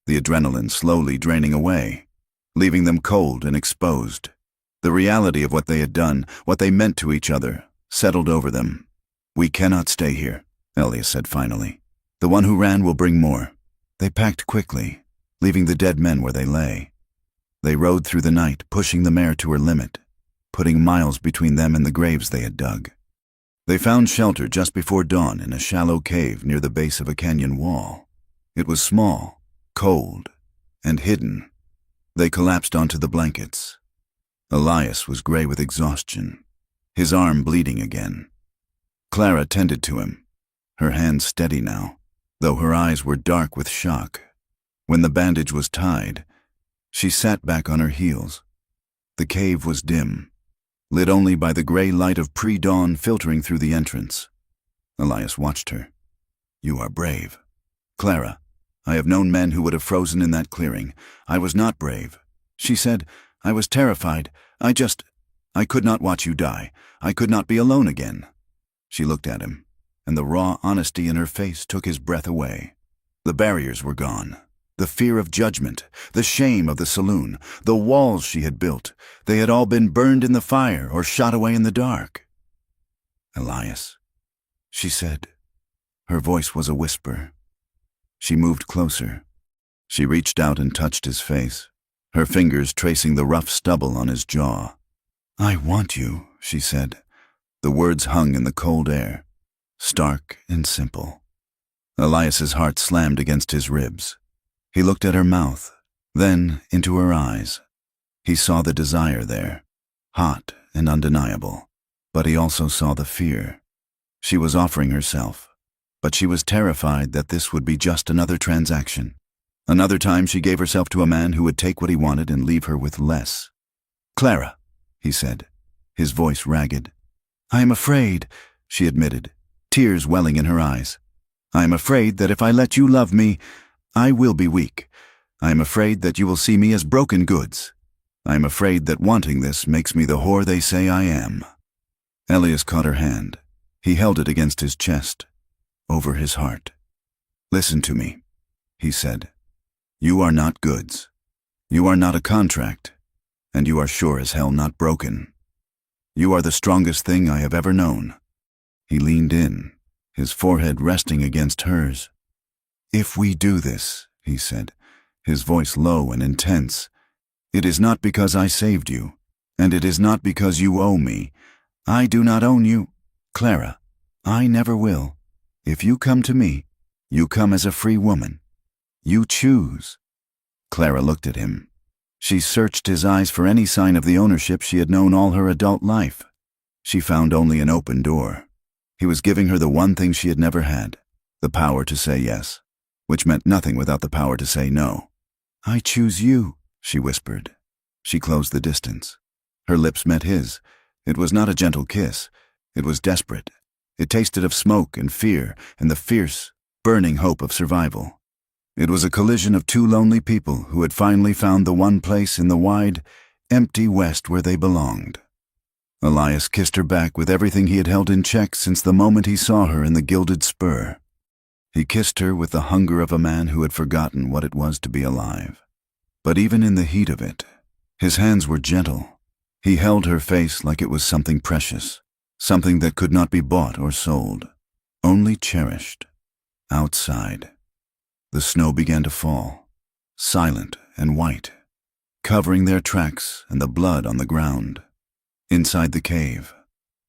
the adrenaline slowly draining away, leaving them cold and exposed. The reality of what they had done, what they meant to each other, settled over them. "We cannot stay here," Elias said finally. "The one who ran will bring more." They packed quickly, leaving the dead men where they lay. They rode through the night, pushing the mare to her limit, putting miles between them and the graves they had dug. They found shelter just before dawn in a shallow cave near the base of a canyon wall. It was small, cold, and hidden. They collapsed onto the blankets. Elias was gray with exhaustion, his arm bleeding again. Clara tended to him, her hands steady now, though her eyes were dark with shock. When the bandage was tied, she sat back on her heels. The cave was dim, lit only by the gray light of pre-dawn filtering through the entrance. Elias watched her. "You are brave." "Clara, I have known men who would have frozen in that clearing. I was not brave." She said, "I was terrified. I could not watch you die. I could not be alone again." She looked at him, and the raw honesty in her face took his breath away. The barriers were gone. The fear of judgment, the shame of the saloon, the walls she had built, they had all been burned in the fire or shot away in the dark. "Elias," she said. Her voice was a whisper. She moved closer. She reached out and touched his face, her fingers tracing the rough stubble on his jaw. "I want you," she said. The words hung in the cold air, stark and simple. Elias's heart slammed against his ribs. He looked at her mouth, then into her eyes. He saw the desire there, hot and undeniable, but he also saw the fear. She was offering herself, but she was terrified that this would be just another transaction. Another time she gave herself to a man who would take what he wanted and leave her with less. "Clara," he said, his voice ragged. "I am afraid," she admitted, tears welling in her eyes. "I am afraid that if I let you love me, I will be weak. I am afraid that you will see me as broken goods. I am afraid that wanting this makes me the whore they say I am." Elias caught her hand. He held it against his chest, over his heart. "Listen to me," he said. "You are not goods. You are not a contract, and you are sure as hell not broken. You are the strongest thing I have ever known." He leaned in, his forehead resting against hers. "If we do this," he said, his voice low and intense, "it is not because I saved you, and it is not because you owe me. I do not own you, Clara. I never will. If you come to me, you come as a free woman. You choose." Clara looked at him. She searched his eyes for any sign of the ownership she had known all her adult life. She found only an open door. He was giving her the one thing she had never had, the power to say yes, which meant nothing without the power to say no. "I choose you," she whispered. She closed the distance. Her lips met his. It was not a gentle kiss. It was desperate. It tasted of smoke and fear and the fierce, burning hope of survival. It was a collision of two lonely people who had finally found the one place in the wide, empty West where they belonged. Elias kissed her back with everything he had held in check since the moment he saw her in the gilded spur. He kissed her with the hunger of a man who had forgotten what it was to be alive. But even in the heat of it, his hands were gentle. He held her face like it was something precious, something that could not be bought or sold, only cherished. Outside, the snow began to fall, silent and white, covering their tracks and the blood on the ground. Inside the cave,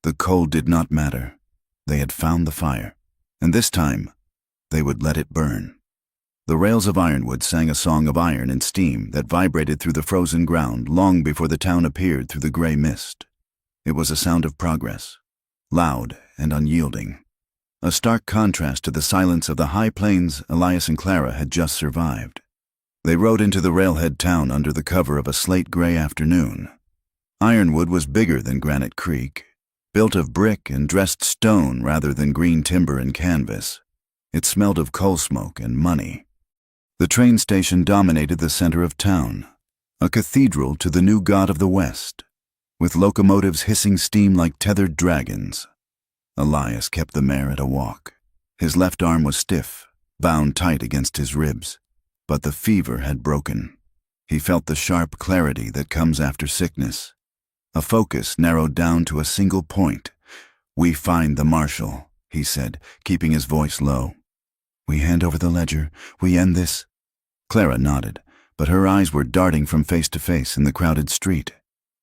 the cold did not matter. They had found the fire, and this time, they would let it burn. The rails of ironwood sang a song of iron and steam that vibrated through the frozen ground long before the town appeared through the gray mist. It was a sound of progress, loud and unyielding, a stark contrast to the silence of the high plains Elias and Clara had just survived. They rode into the railhead town under the cover of a slate-gray afternoon. Ironwood was bigger than Granite Creek, built of brick and dressed stone rather than green timber and canvas. It smelled of coal smoke and money. The train station dominated the center of town, a cathedral to the new god of the West, with locomotives hissing steam like tethered dragons. Elias kept the mare at a walk. His left arm was stiff, bound tight against his ribs, but the fever had broken. He felt the sharp clarity that comes after sickness. A focus narrowed down to a single point. "We find the marshal," he said, keeping his voice low. "We hand over the ledger. We end this." Clara nodded, but her eyes were darting from face to face in the crowded street.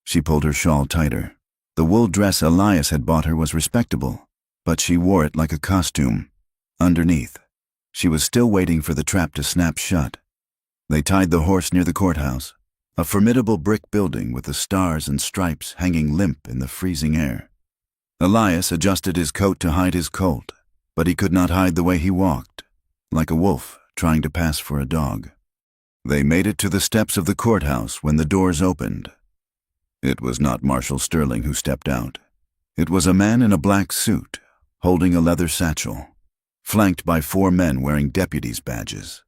She pulled her shawl tighter. The wool dress Elias had bought her was respectable, but she wore it like a costume. Underneath, she was still waiting for the trap to snap shut. They tied the horse near the courthouse, a formidable brick building with the stars and stripes hanging limp in the freezing air. Elias adjusted his coat to hide his colt, but he could not hide the way he walked, like a wolf trying to pass for a dog. They made it to the steps of the courthouse when the doors opened. It was not Marshal Sterling who stepped out. It was a man in a black suit, holding a leather satchel, flanked by 4 men wearing deputies' badges.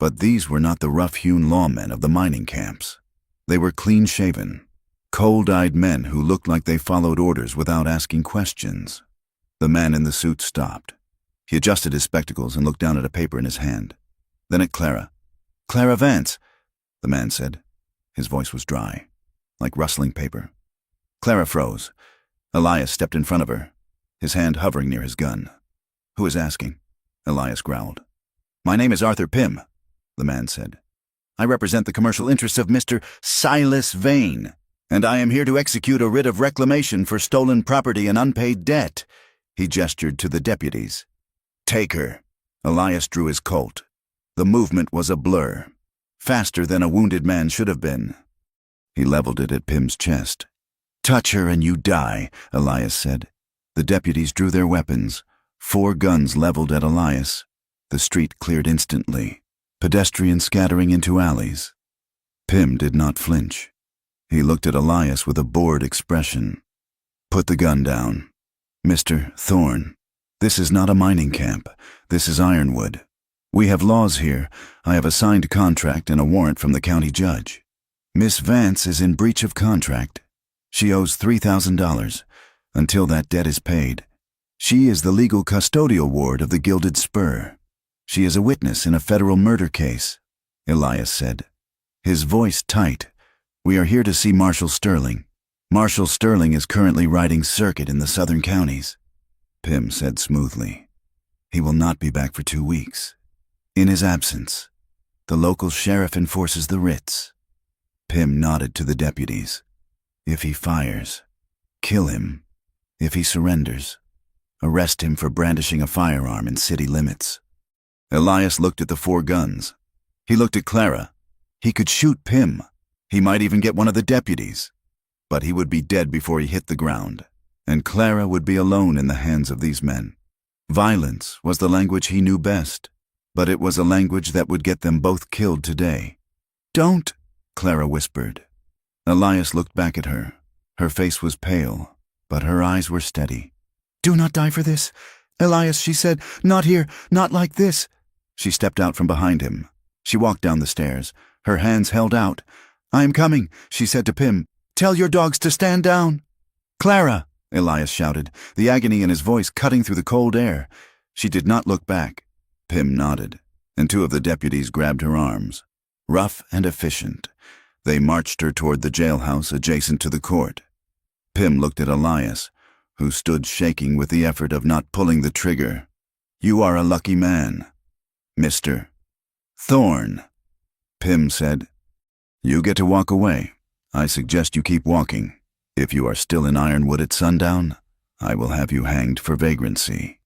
But these were not the rough-hewn lawmen of the mining camps. They were clean-shaven, cold-eyed men who looked like they followed orders without asking questions. The man in the suit stopped. He adjusted his spectacles and looked down at a paper in his hand, then at Clara. "Clara Vance," the man said. His voice was dry, like rustling paper. Clara froze. Elias stepped in front of her, his hand hovering near his gun. "Who is asking?" Elias growled. "My name is Arthur Pym," the man said. "I represent the commercial interests of Mr. Silas Vane, and I am here to execute a writ of reclamation for stolen property and unpaid debt." He gestured to the deputies. "Take her." Elias drew his Colt. The movement was a blur, faster than a wounded man should have been. He leveled it at Pym's chest. "Touch her and you die," Elias said. The deputies drew their weapons, 4 guns leveled at Elias. The street cleared instantly, pedestrians scattering into alleys. Pym did not flinch. He looked at Elias with a bored expression. "Put the gun down. Mr. Thorne, this is not a mining camp. This is Ironwood. We have laws here. I have a signed contract and a warrant from the county judge. Miss Vance is in breach of contract. She owes $3,000. Until that debt is paid. She is the legal custodial ward of the Gilded Spur. She is a witness in a federal murder case," Elias said, his voice tight. "We are here to see Marshal Sterling. Marshal Sterling is currently riding circuit in the southern counties," Pym said smoothly. "He will not be back for 2 weeks. In his absence, the local sheriff enforces the writs." Pym nodded to the deputies. "If he fires, kill him. If he surrenders, arrest him for brandishing a firearm in city limits." Elias looked at the 4 guns. He looked at Clara. He could shoot Pym. He might even get one of the deputies. But he would be dead before he hit the ground, and Clara would be alone in the hands of these men. Violence was the language he knew best, but it was a language that would get them both killed today. "Don't," Clara whispered. Elias looked back at her. Her face was pale, but her eyes were steady. "Do not die for this. Elias," she said, "not here, not like this." She stepped out from behind him. She walked down the stairs, her hands held out. "I am coming," she said to Pym. "Tell your dogs to stand down." "Clara," Elias shouted, the agony in his voice cutting through the cold air. She did not look back. Pym nodded, and 2 of the deputies grabbed her arms. Rough and efficient, they marched her toward the jailhouse adjacent to the court. Pym looked at Elias, who stood shaking with the effort of not pulling the trigger. "You are a lucky man, Mr. Thorne," Pym said. "You get to walk away. I suggest you keep walking. If you are still in Ironwood at sundown, I will have you hanged for vagrancy."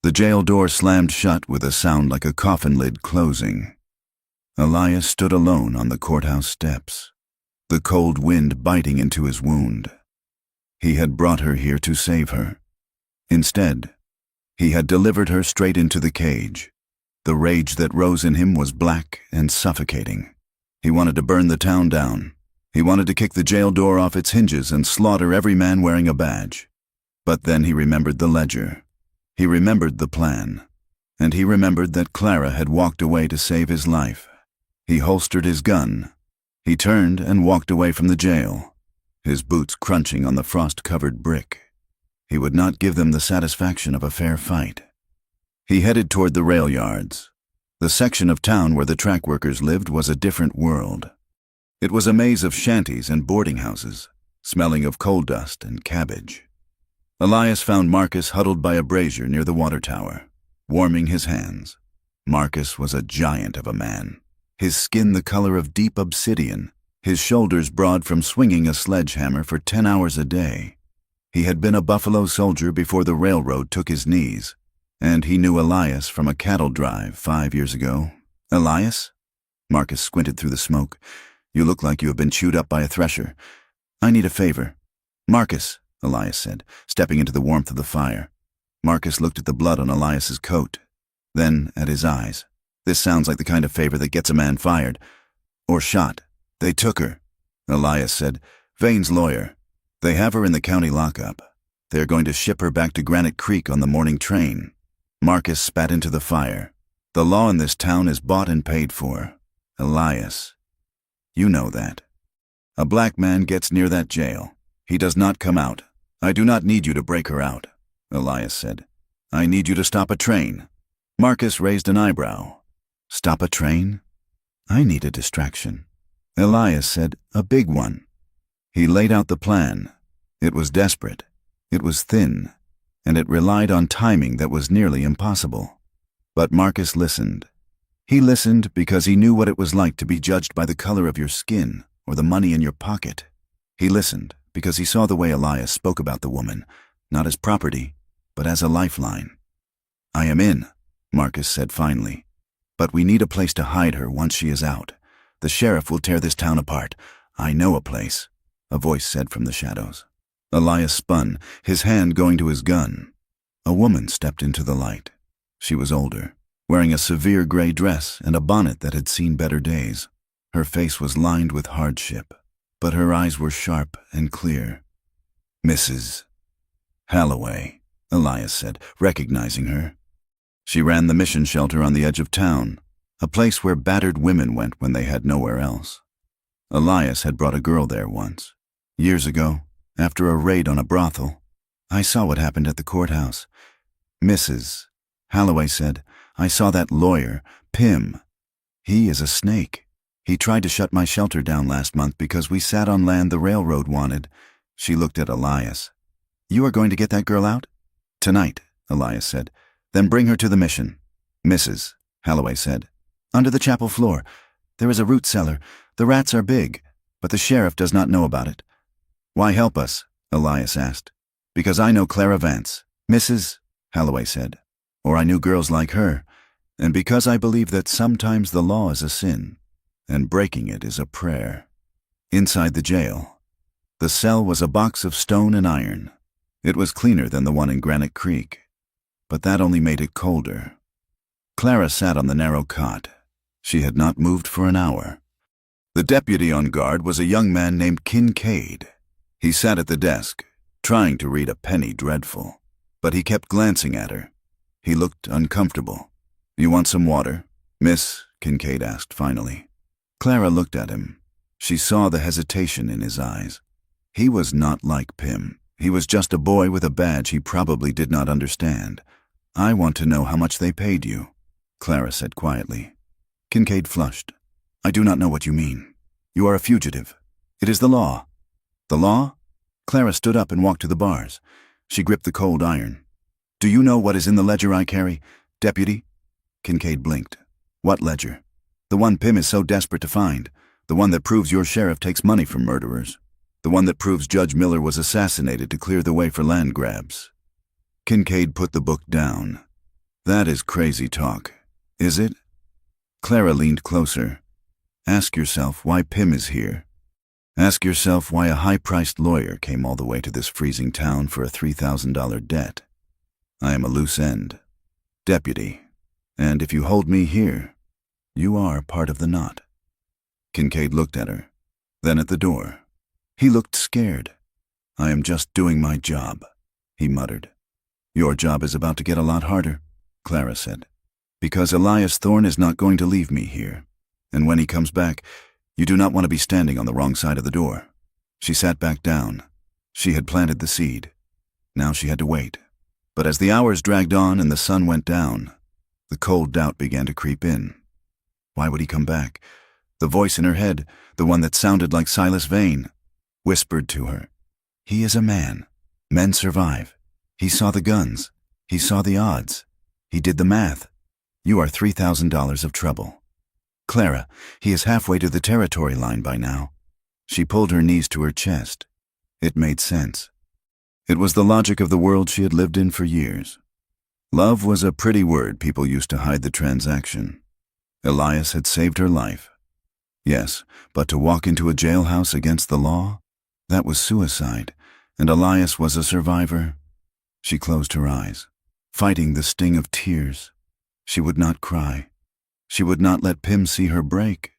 The jail door slammed shut with a sound like a coffin lid closing. Elias stood alone on the courthouse steps, the cold wind biting into his wound. He had brought her here to save her. Instead, he had delivered her straight into the cage. The rage that rose in him was black and suffocating. He wanted to burn the town down. He wanted to kick the jail door off its hinges and slaughter every man wearing a badge. But then he remembered the ledger. He remembered the plan. And he remembered that Clara had walked away to save his life. He holstered his gun. He turned and walked away from the jail, his boots crunching on the frost-covered brick. He would not give them the satisfaction of a fair fight. He headed toward the rail yards. The section of town where the track workers lived was a different world. It was a maze of shanties and boarding houses, smelling of coal dust and cabbage. Elias found Marcus huddled by a brazier near the water tower, warming his hands. Marcus was a giant of a man, his skin the color of deep obsidian, his shoulders broad from swinging a sledgehammer for 10 hours a day. He had been a buffalo soldier before the railroad took his knees, and he knew Elias from a cattle drive 5 years ago. "Elias?" Marcus squinted through the smoke. "You look like you have been chewed up by a thresher. I need a favor." "Marcus," Elias said, stepping into the warmth of the fire. Marcus looked at the blood on Elias's coat, then at his eyes. "This sounds like the kind of favor that gets a man fired. Or shot." "They took her," Elias said. "Vane's lawyer. They have her in the county lockup. They are going to ship her back to Granite Creek on the morning train." Marcus spat into the fire. "The law in this town is bought and paid for. Elias, you know that. A black man gets near that jail. He does not come out. I do not need you to break her out," Elias said. "I need you to stop a train." Marcus raised an eyebrow. "Stop a train? I need a distraction." Elias said, "A big one." He laid out the plan. It was desperate. It was thin, and it relied on timing that was nearly impossible. But Marcus listened. He listened because he knew what it was like to be judged by the color of your skin or the money in your pocket. He listened because he saw the way Elias spoke about the woman, not as property, but as a lifeline. "I am in," Marcus said finally. "But we need a place to hide her once she is out. The sheriff will tear this town apart. I know a place," a voice said from the shadows. Elias spun, his hand going to his gun. A woman stepped into the light. She was older, wearing a severe gray dress and a bonnet that had seen better days. Her face was lined with hardship, but her eyes were sharp and clear. "Mrs. Holloway," Elias said, recognizing her. She ran the mission shelter on the edge of town, a place where battered women went when they had nowhere else. Elias had brought a girl there once, years ago, after a raid on a brothel. "I saw what happened at the courthouse." "Mrs. Holloway said, I saw that lawyer, Pim. He is a snake. He tried to shut my shelter down last month because we sat on land the railroad wanted." She looked at Elias. "You are going to get that girl out?" "Tonight," Elias said. "Then bring her to the mission." "Mrs. Holloway said, "Under the chapel floor. There is a root cellar. The rats are big, but the sheriff does not know about it." "Why help us?" Elias asked. "Because I know Clara Vance," Mrs. Holloway said. "Or I knew girls like her. And because I believe that sometimes the law is a sin, and breaking it is a prayer." Inside the jail, the cell was a box of stone and iron. It was cleaner than the one in Granite Creek, but that only made it colder. Clara sat on the narrow cot. She had not moved for an hour. The deputy on guard was a young man named Kincaid. He sat at the desk, trying to read a penny dreadful, but he kept glancing at her. He looked uncomfortable. "You want some water, miss?" Kincaid asked finally. Clara looked at him. She saw the hesitation in his eyes. He was not like Pim. He was just a boy with a badge he probably did not understand. "I want to know how much they paid you," Clara said quietly. Kincaid flushed. "I do not know what you mean. You are a fugitive. It is the law." "The law?" Clara stood up and walked to the bars. She gripped the cold iron. "Do you know what is in the ledger I carry, deputy?" Kincaid blinked. "What ledger?" "The one Pim is so desperate to find. The one that proves your sheriff takes money from murderers. The one that proves Judge Miller was assassinated to clear the way for land grabs." Kincaid put the book down. "That is crazy talk, is it?" Clara leaned closer. "Ask yourself why Pim is here. Ask yourself why a high-priced lawyer came all the way to this freezing town for a $3,000 debt. I am a loose end, deputy, and if you hold me here, you are part of the knot." Kincaid looked at her, then at the door. He looked scared. "I am just doing my job," he muttered. "Your job is about to get a lot harder," Clara said, "because Elias Thorne is not going to leave me here. And when he comes back, you do not want to be standing on the wrong side of the door." She sat back down. She had planted the seed. Now she had to wait. But as the hours dragged on and the sun went down, the cold doubt began to creep in. Why would he come back? The voice in her head, the one that sounded like Silas Vane, whispered to her, "He is a man. Men survive. He saw the guns. He saw the odds. He did the math. You are $3,000 of trouble. Clara, he is halfway to the territory line by now." She pulled her knees to her chest. It made sense. It was the logic of the world she had lived in for years. Love was a pretty word people used to hide the transaction. Elias had saved her life. Yes, but to walk into a jailhouse against the law? That was suicide, and Elias was a survivor. She closed her eyes, fighting the sting of tears. She would not cry. She would not let Pim see her break.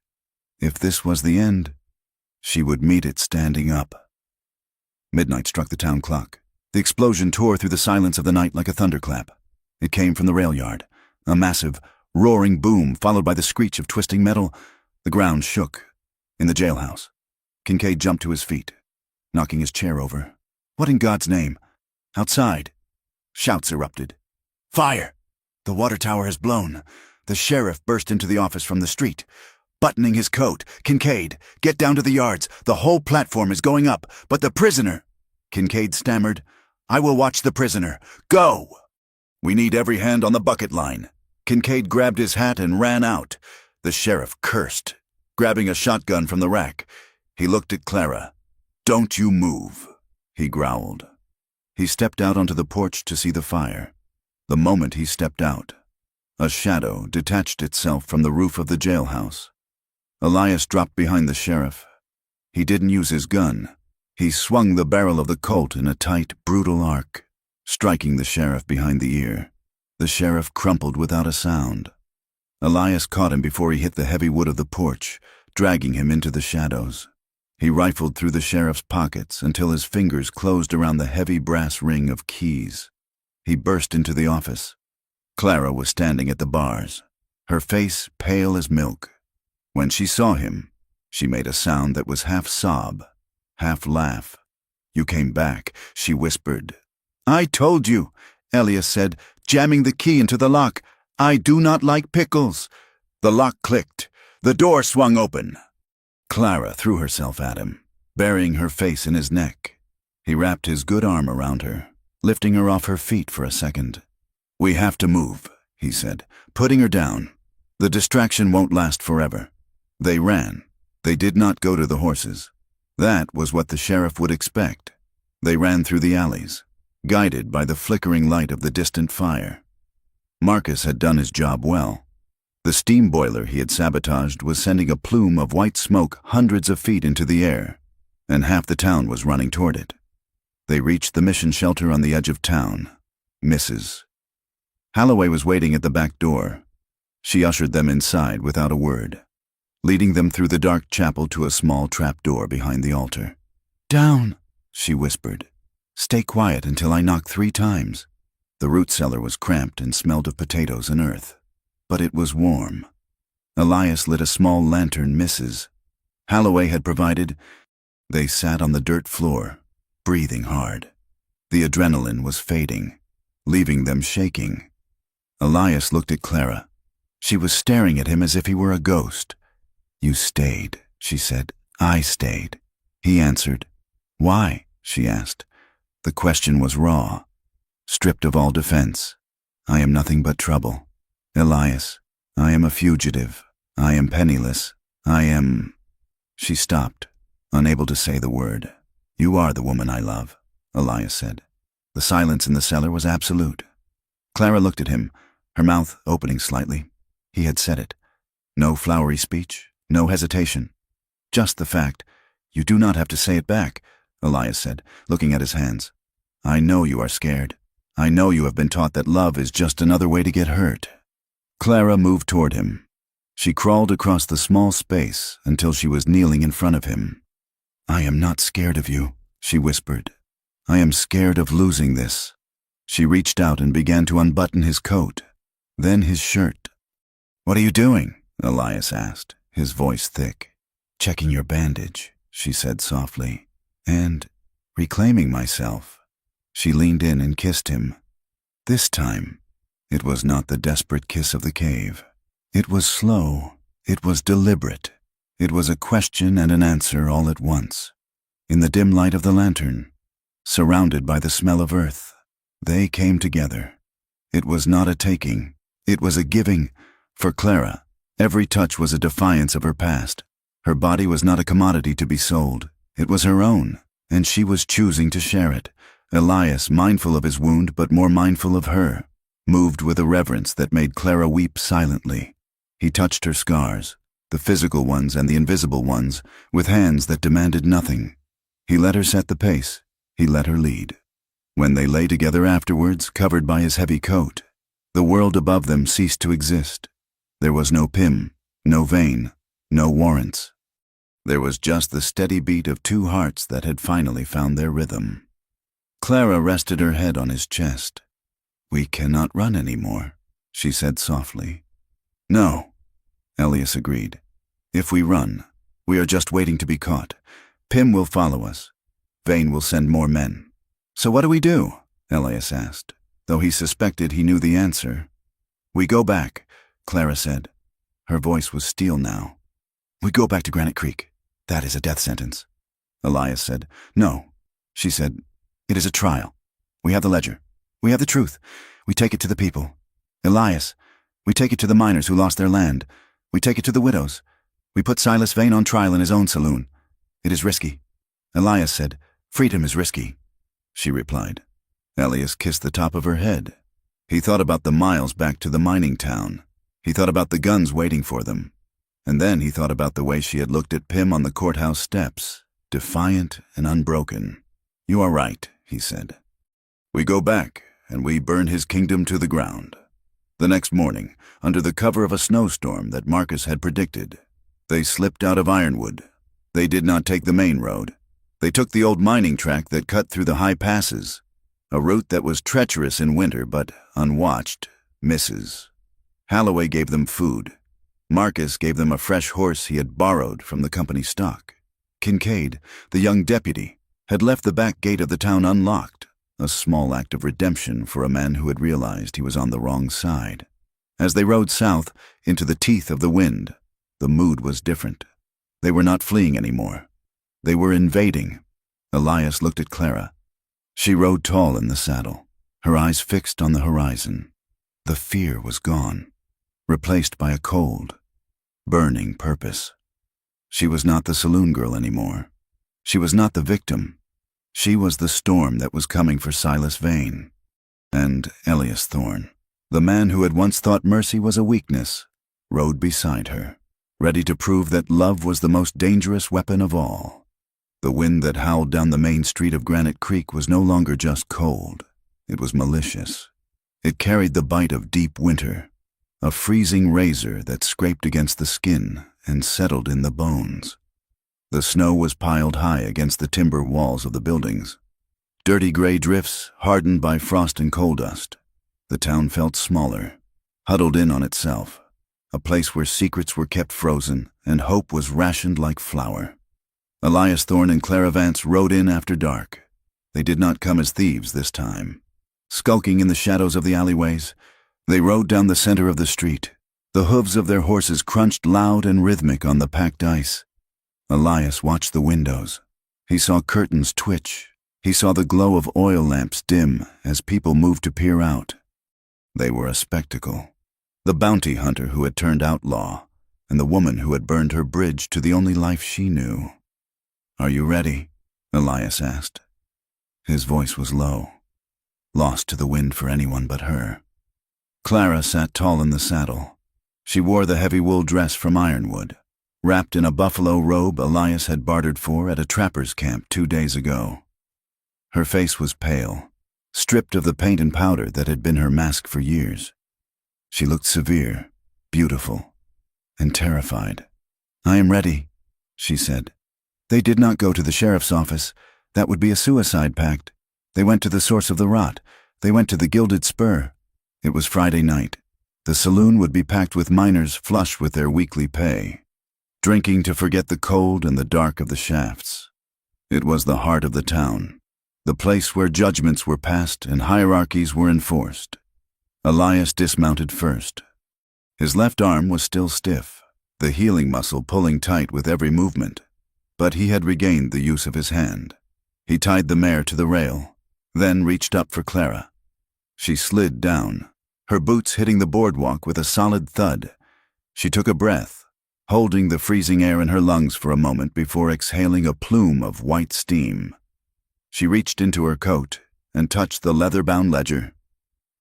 If this was the end, she would meet it standing up. Midnight struck the town clock. The explosion tore through the silence of the night like a thunderclap. It came from the rail yard, a massive, roaring boom followed by the screech of twisting metal. The ground shook. In the jailhouse, Kincaid jumped to his feet, knocking his chair over. "What in God's name?" Outside, shouts erupted. "Fire! The water tower has blown." The sheriff burst into the office from the street, buttoning his coat. "Kincaid, get down to the yards. The whole platform is going up. But the prisoner—" Kincaid stammered, "I will watch the prisoner. Go!" "We need every hand on the bucket line." Kincaid grabbed his hat and ran out. The sheriff cursed, grabbing a shotgun from the rack. He looked at Clara. "Don't you move," he growled. He stepped out onto the porch to see the fire. The moment he stepped out, a shadow detached itself from the roof of the jailhouse. Elias dropped behind the sheriff. He didn't use his gun. He swung the barrel of the Colt in a tight, brutal arc, striking the sheriff behind the ear. The sheriff crumpled without a sound. Elias caught him before he hit the heavy wood of the porch, dragging him into the shadows. He rifled through the sheriff's pockets until his fingers closed around the heavy brass ring of keys. He burst into the office. Clara was standing at the bars, her face pale as milk. When she saw him, she made a sound that was half sob, half laugh. "You came back," she whispered. "I told you," Elias said, jamming the key into the lock. "I do not like pickles." The lock clicked. The door swung open. Clara threw herself at him, burying her face in his neck. He wrapped his good arm around her, lifting her off her feet for a second. "We have to move," he said, putting her down. "The distraction won't last forever." They ran. They did not go to the horses. That was what the sheriff would expect. They ran through the alleys, guided by the flickering light of the distant fire. Marcus had done his job well. The steam boiler he had sabotaged was sending a plume of white smoke hundreds of feet into the air, and half the town was running toward it. They reached the mission shelter on the edge of town. Mrs. Holloway was waiting at the back door. She ushered them inside without a word, leading them through the dark chapel to a small trap door behind the altar. "Down," she whispered. "Stay quiet until I knock 3 times. The root cellar was cramped and smelled of potatoes and earth, but it was warm. Elias lit a small lantern Mrs. Holloway had provided. They sat on the dirt floor, breathing hard. The adrenaline was fading, leaving them shaking. Elias looked at Clara. She was staring at him as if he were a ghost. "You stayed," she said. "I stayed." He answered. "Why?" she asked. The question was raw, stripped of all defense. "I am nothing but trouble. Elias, I am a fugitive. I am penniless. I am—" She stopped, unable to say the word. "You are the woman I love," Elias said. The silence in the cellar was absolute. Clara looked at him, her mouth opening slightly. He had said it. No flowery speech, no hesitation. Just the fact. "You do not have to say it back," Elias said, looking at his hands. "I know you are scared. I know you have been taught that love is just another way to get hurt." Clara moved toward him. She crawled across the small space until she was kneeling in front of him. "I am not scared of you," she whispered. "I am scared of losing this." She reached out and began to unbutton his coat, then his shirt. "What are you doing?" Elias asked, his voice thick. "Checking your bandage," she said softly, "and reclaiming myself." She leaned in and kissed him. This time, it was not the desperate kiss of the cave. It was slow. It was deliberate. It was a question and an answer all at once. In the dim light of the lantern, surrounded by the smell of earth, they came together. It was not a taking. It was a giving. For Clara, every touch was a defiance of her past. Her body was not a commodity to be sold. It was her own, and she was choosing to share it. Elias, mindful of his wound but more mindful of her, moved with a reverence that made Clara weep silently. He touched her scars, the physical ones and the invisible ones, with hands that demanded nothing. He let her set the pace. He let her lead. When they lay together afterwards, covered by his heavy coat, the world above them ceased to exist. There was no Pym, no Vane, no warrants. There was just the steady beat of 2 hearts that had finally found their rhythm. Clara rested her head on his chest. "We cannot run anymore," she said softly. "No," Elias agreed. "If we run, we are just waiting to be caught. Pym will follow us. Vane will send more men." "So what do we do?" Elias asked, though he suspected he knew the answer. "We go back," Clara said. Her voice was steel now. "We go back to Granite Creek. That is a death sentence." Elias said. "No," she said. "It is a trial. We have the ledger. We have the truth. We take it to the people. Elias, we take it to the miners who lost their land. We take it to the widows. We put Silas Vane on trial in his own saloon. It is risky." Elias said, "Freedom is risky." She replied. Elias kissed the top of her head. He thought about the miles back to the mining town. He thought about the guns waiting for them. And then he thought about the way she had looked at Pym on the courthouse steps. defiant and unbroken. "You are right," he said. "We go back, and we burn his kingdom to the ground." The next morning, under the cover of a snowstorm that Marcus had predicted, they slipped out of Ironwood. They did not take the main road. They took the old mining track that cut through the high passes, a route that was treacherous in winter but, unwatched, misses. Holloway gave them food. Marcus gave them a fresh horse he had borrowed from the company stock. Kincaid, the young deputy, had left the back gate of the town unlocked, a small act of redemption for a man who had realized he was on the wrong side. As they rode south into the teeth of the wind, the mood was different. They were not fleeing anymore. They were invading. Elias looked at Clara. She rode tall in the saddle, her eyes fixed on the horizon. The fear was gone, replaced by a cold, burning purpose. She was not the saloon girl anymore. She was not the victim. She was the storm that was coming for Silas Vane. And Elias Thorne, the man who had once thought mercy was a weakness, rode beside her, ready to prove that love was the most dangerous weapon of all. The wind that howled down the main street of Granite Creek was no longer just cold. It was malicious. It carried the bite of deep winter, a freezing razor that scraped against the skin and settled in the bones. The snow was piled high against the timber walls of the buildings. Dirty gray drifts hardened by frost and coal dust. The town felt smaller, huddled in on itself, a place where secrets were kept frozen and hope was rationed like flour. Elias Thorne and Clara Vance rode in after dark. They did not come as thieves this time. Skulking in the shadows of the alleyways, they rode down the center of the street. The hooves of their horses crunched loud and rhythmic on the packed ice. Elias watched the windows. He saw curtains twitch. He saw the glow of oil lamps dim as people moved to peer out. They were a spectacle. The bounty hunter who had turned outlaw, and the woman who had burned her bridge to the only life she knew. "Are you ready?" Elias asked. His voice was low, lost to the wind for anyone but her. Clara sat tall in the saddle. She wore the heavy wool dress from Ironwood, wrapped in a buffalo robe Elias had bartered for at a trapper's camp 2 days ago. Her face was pale, stripped of the paint and powder that had been her mask for years. She looked severe, beautiful, and terrified. "I am ready," she said. "They did not go to the sheriff's office. That would be a suicide pact. They went to the source of the rot. They went to the Gilded Spur." It was Friday night. The saloon would be packed with miners flush with their weekly pay, drinking to forget the cold and the dark of the shafts. It was the heart of the town, the place where judgments were passed and hierarchies were enforced. Elias dismounted first. His left arm was still stiff, the healing muscle pulling tight with every movement, but he had regained the use of his hand. He tied the mare to the rail, then reached up for Clara. She slid down, her boots hitting the boardwalk with a solid thud. She took a breath, holding the freezing air in her lungs for a moment before exhaling a plume of white steam. She reached into her coat and touched the leather-bound ledger.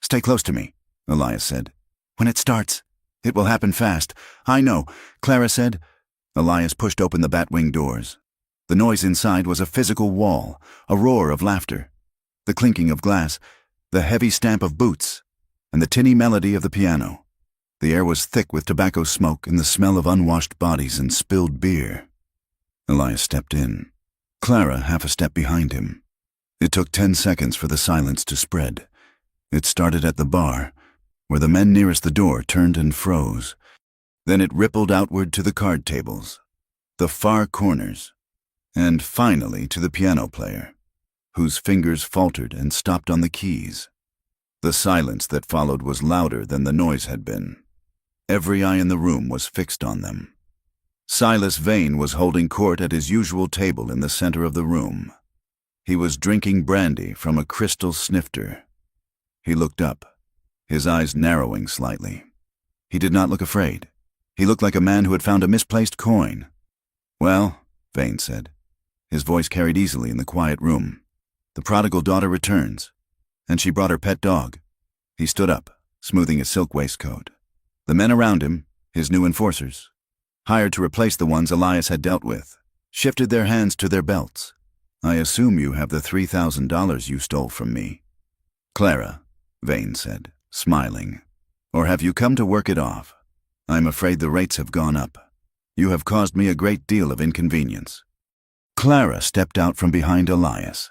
"Stay close to me," Elias said. "When it starts, it will happen fast." "I know," Clara said. Elias pushed open the batwing doors. The noise inside was a physical wall, a roar of laughter, the clinking of glass, the heavy stamp of boots, and the tinny melody of the piano. The air was thick with tobacco smoke and the smell of unwashed bodies and spilled beer. Elias stepped in, Clara half a step behind him. It took 10 seconds for the silence to spread. It started at the bar, where the men nearest the door turned and froze. Then it rippled outward to the card tables, the far corners, and finally to the piano player, whose fingers faltered and stopped on the keys. The silence that followed was louder than the noise had been. Every eye in the room was fixed on them. Silas Vane was holding court at his usual table in the center of the room. He was drinking brandy from a crystal snifter. He looked up, his eyes narrowing slightly. He did not look afraid. He looked like a man who had found a misplaced coin. "Well," Vane said. His voice carried easily in the quiet room. "The prodigal daughter returns, and she brought her pet dog." He stood up, smoothing his silk waistcoat. The men around him, his new enforcers, hired to replace the ones Elias had dealt with, shifted their hands to their belts. I assume you have the $3,000 you stole from me. Clara, Vane said, smiling. Or have you come to work it off? I'm afraid the rates have gone up. You have caused me a great deal of inconvenience. Clara stepped out from behind Elias.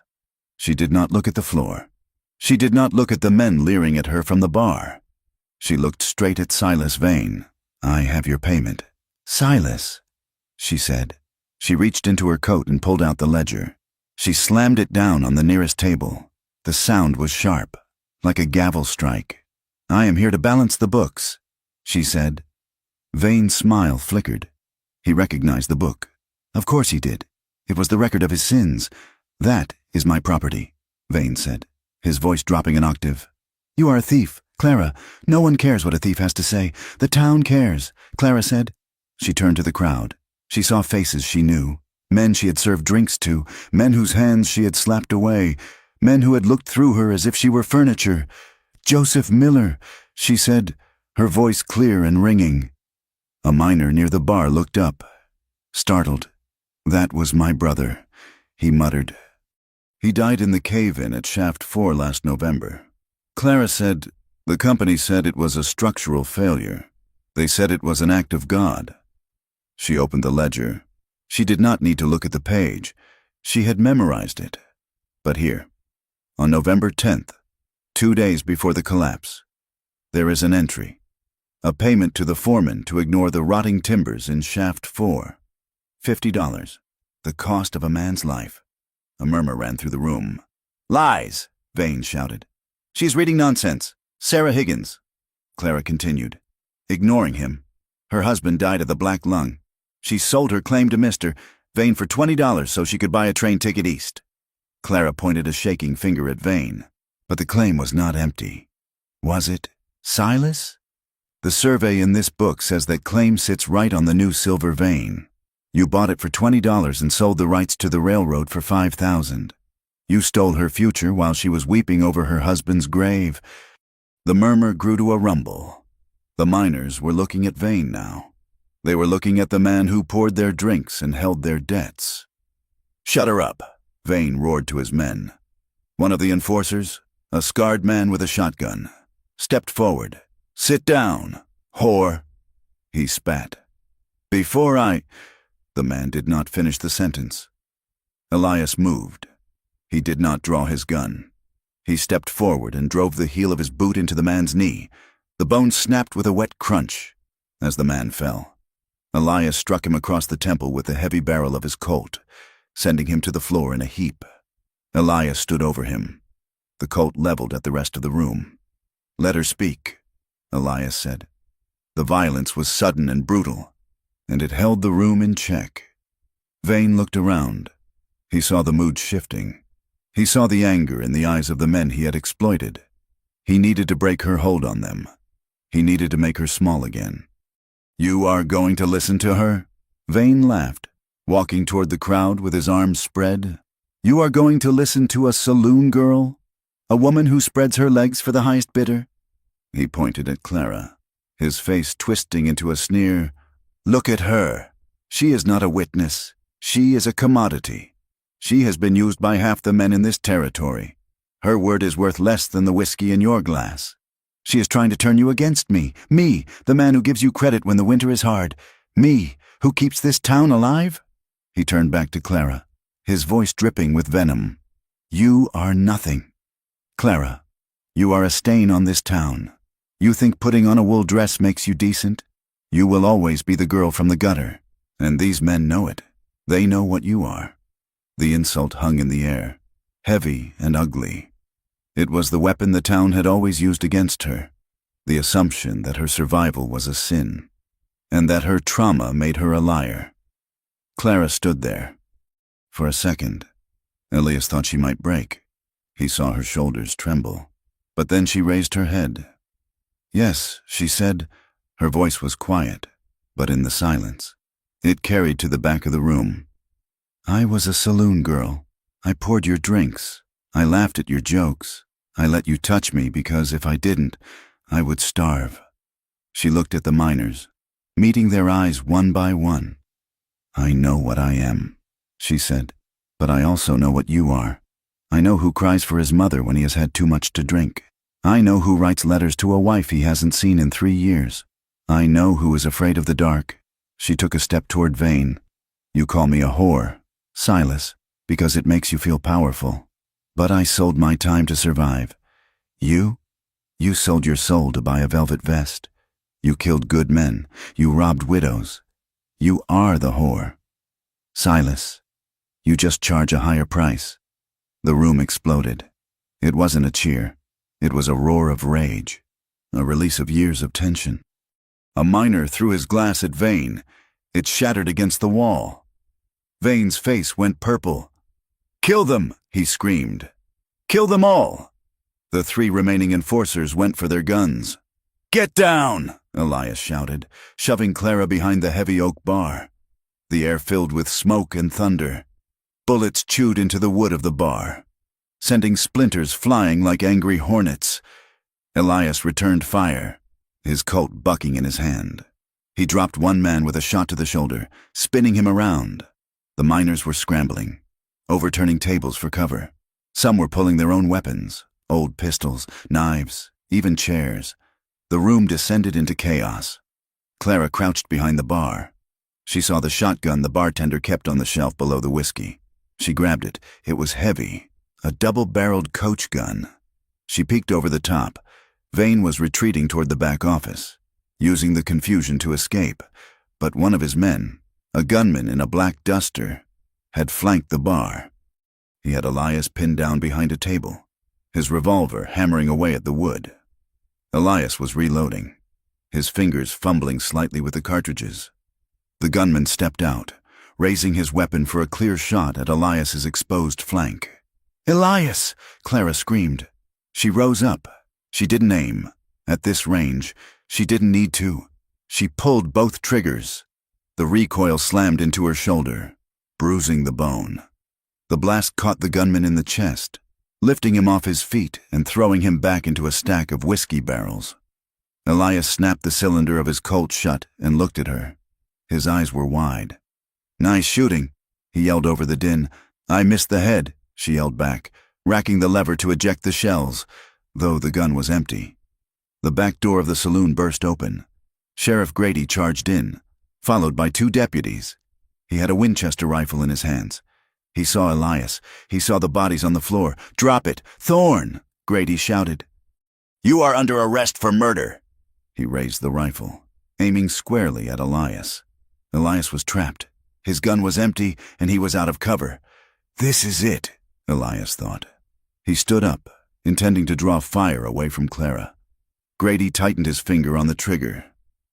She did not look at the floor. She did not look at the men leering at her from the bar. She looked straight at Silas Vane. I have your payment. Silas, she said. She reached into her coat and pulled out the ledger. She slammed it down on the nearest table. The sound was sharp, like a gavel strike. I am here to balance the books, she said. Vane's smile flickered. He recognized the book. Of course he did. It was the record of his sins. That is my property, Vane said, his voice dropping an octave. You are a thief, Clara. No one cares what a thief has to say. The town cares, Clara said. She turned to the crowd. She saw faces she knew, men she had served drinks to, men whose hands she had slapped away, men who had looked through her as if she were furniture. Joseph Miller, she said, her voice clear and ringing. A miner near the bar looked up, startled. That was my brother, he muttered. He died in the cave-in at Shaft 4 last November. Clara said, the company said it was a structural failure. They said it was an act of God. She opened the ledger. She did not need to look at the page. She had memorized it. But here, on November 10th, 2 days before the collapse, there is an entry. A payment to the foreman to ignore the rotting timbers in Shaft 4. $50. The cost of a man's life. A murmur ran through the room. Lies, Vane shouted. She's reading nonsense. Sarah Higgins. Clara continued, ignoring him. Her husband died of the black lung. She sold her claim to Mr. Vane for $20 so she could buy a train ticket east. Clara pointed a shaking finger at Vane, but the claim was not empty. Was it Silas? The survey in this book says that claim sits right on the new silver vein. You bought it for $20 and sold the rights to the railroad for $5,000. You stole her future while she was weeping over her husband's grave. The murmur grew to a rumble. The miners were looking at Vane now. They were looking at the man who poured their drinks and held their debts. Shut her up, Vane roared to his men. One of the enforcers, a scarred man with a shotgun, stepped forward. Sit down, whore, he spat. Before The man did not finish the sentence. Elias moved. He did not draw his gun. He stepped forward and drove the heel of his boot into the man's knee. The bone snapped with a wet crunch as the man fell. Elias struck him across the temple with the heavy barrel of his Colt, sending him to the floor in a heap. Elias stood over him. The Colt leveled at the rest of the room. Let her speak, Elias said. The violence was sudden and brutal, and it held the room in check. Vane looked around. He saw the mood shifting. He saw the anger in the eyes of the men he had exploited. He needed to break her hold on them. He needed to make her small again. You are going to listen to her? Vane laughed, walking toward the crowd with his arms spread. You are going to listen to a saloon girl? A woman who spreads her legs for the highest bidder? He pointed at Clara, his face twisting into a sneer. Look at her. She is not a witness. She is a commodity. She has been used by half the men in this territory. Her word is worth less than the whiskey in your glass. She is trying to turn you against me, the man who gives you credit when the winter is hard, me, who keeps this town alive. He turned back to Clara, his voice dripping with venom. You are nothing. Clara, you are a stain on this town. You think putting on a wool dress makes you decent? You will always be the girl from the gutter, and these men know it. They know what you are. The insult hung in the air, heavy and ugly. It was the weapon the town had always used against her, the assumption that her survival was a sin, and that her trauma made her a liar. Clara stood there. For a second, Elias thought she might break. He saw her shoulders tremble, but then she raised her head. Yes, she said. Her voice was quiet, but in the silence, it carried to the back of the room. I was a saloon girl. I poured your drinks. I laughed at your jokes. I let you touch me because if I didn't, I would starve. She looked at the miners, meeting their eyes one by one. I know what I am, she said. But I also know what you are. I know who cries for his mother when he has had too much to drink. I know who writes letters to a wife he hasn't seen in 3 years. I know who is afraid of the dark. She took a step toward Vane. You call me a whore, Silas, because it makes you feel powerful. But I sold my time to survive. You sold your soul to buy a velvet vest. You killed good men. You robbed widows. You are the whore. Silas, you just charge a higher price. The room exploded. It wasn't a cheer. It was a roar of rage, a release of years of tension. A miner threw his glass at Vane. It shattered against the wall. Vane's face went purple. "Kill them!" he screamed. "Kill them all!" The 3 remaining enforcers went for their guns. "Get down!" Elias shouted, shoving Clara behind the heavy oak bar. The air filled with smoke and thunder. Bullets chewed into the wood of the bar, sending splinters flying like angry hornets. Elias returned fire, his Colt bucking in his hand. He dropped one man with a shot to the shoulder, spinning him around. The miners were scrambling, overturning tables for cover. Some were pulling their own weapons, old pistols, knives, even chairs. The room descended into chaos. Clara crouched behind the bar. She saw the shotgun the bartender kept on the shelf below the whiskey. She grabbed it. It was heavy, a double-barreled coach gun. She peeked over the top. Vane was retreating toward the back office, using the confusion to escape. But one of his men, a gunman in a black duster, had flanked the bar. He had Elias pinned down behind a table, his revolver hammering away at the wood. Elias was reloading, his fingers fumbling slightly with the cartridges. The gunman stepped out, raising his weapon for a clear shot at Elias's exposed flank. "Elias!" Clara screamed. She rose up. She didn't aim. At this range, she didn't need to. She pulled both triggers. The recoil slammed into her shoulder, bruising the bone. The blast caught the gunman in the chest, lifting him off his feet and throwing him back into a stack of whiskey barrels. Elias snapped the cylinder of his Colt shut and looked at her. His eyes were wide. "Nice shooting," he yelled over the din. "I missed the head," she yelled back, racking the lever to eject the shells, though the gun was empty. The back door of the saloon burst open. Sheriff Grady charged in, followed by 2 deputies. He had a Winchester rifle in his hands. He saw Elias. He saw the bodies on the floor. "Drop it! Thorne!" Grady shouted. "You are under arrest for murder." He raised the rifle, aiming squarely at Elias. Elias was trapped. His gun was empty, and he was out of cover. "This is it," Elias thought. He stood up, intending to draw fire away from Clara. Grady tightened his finger on the trigger.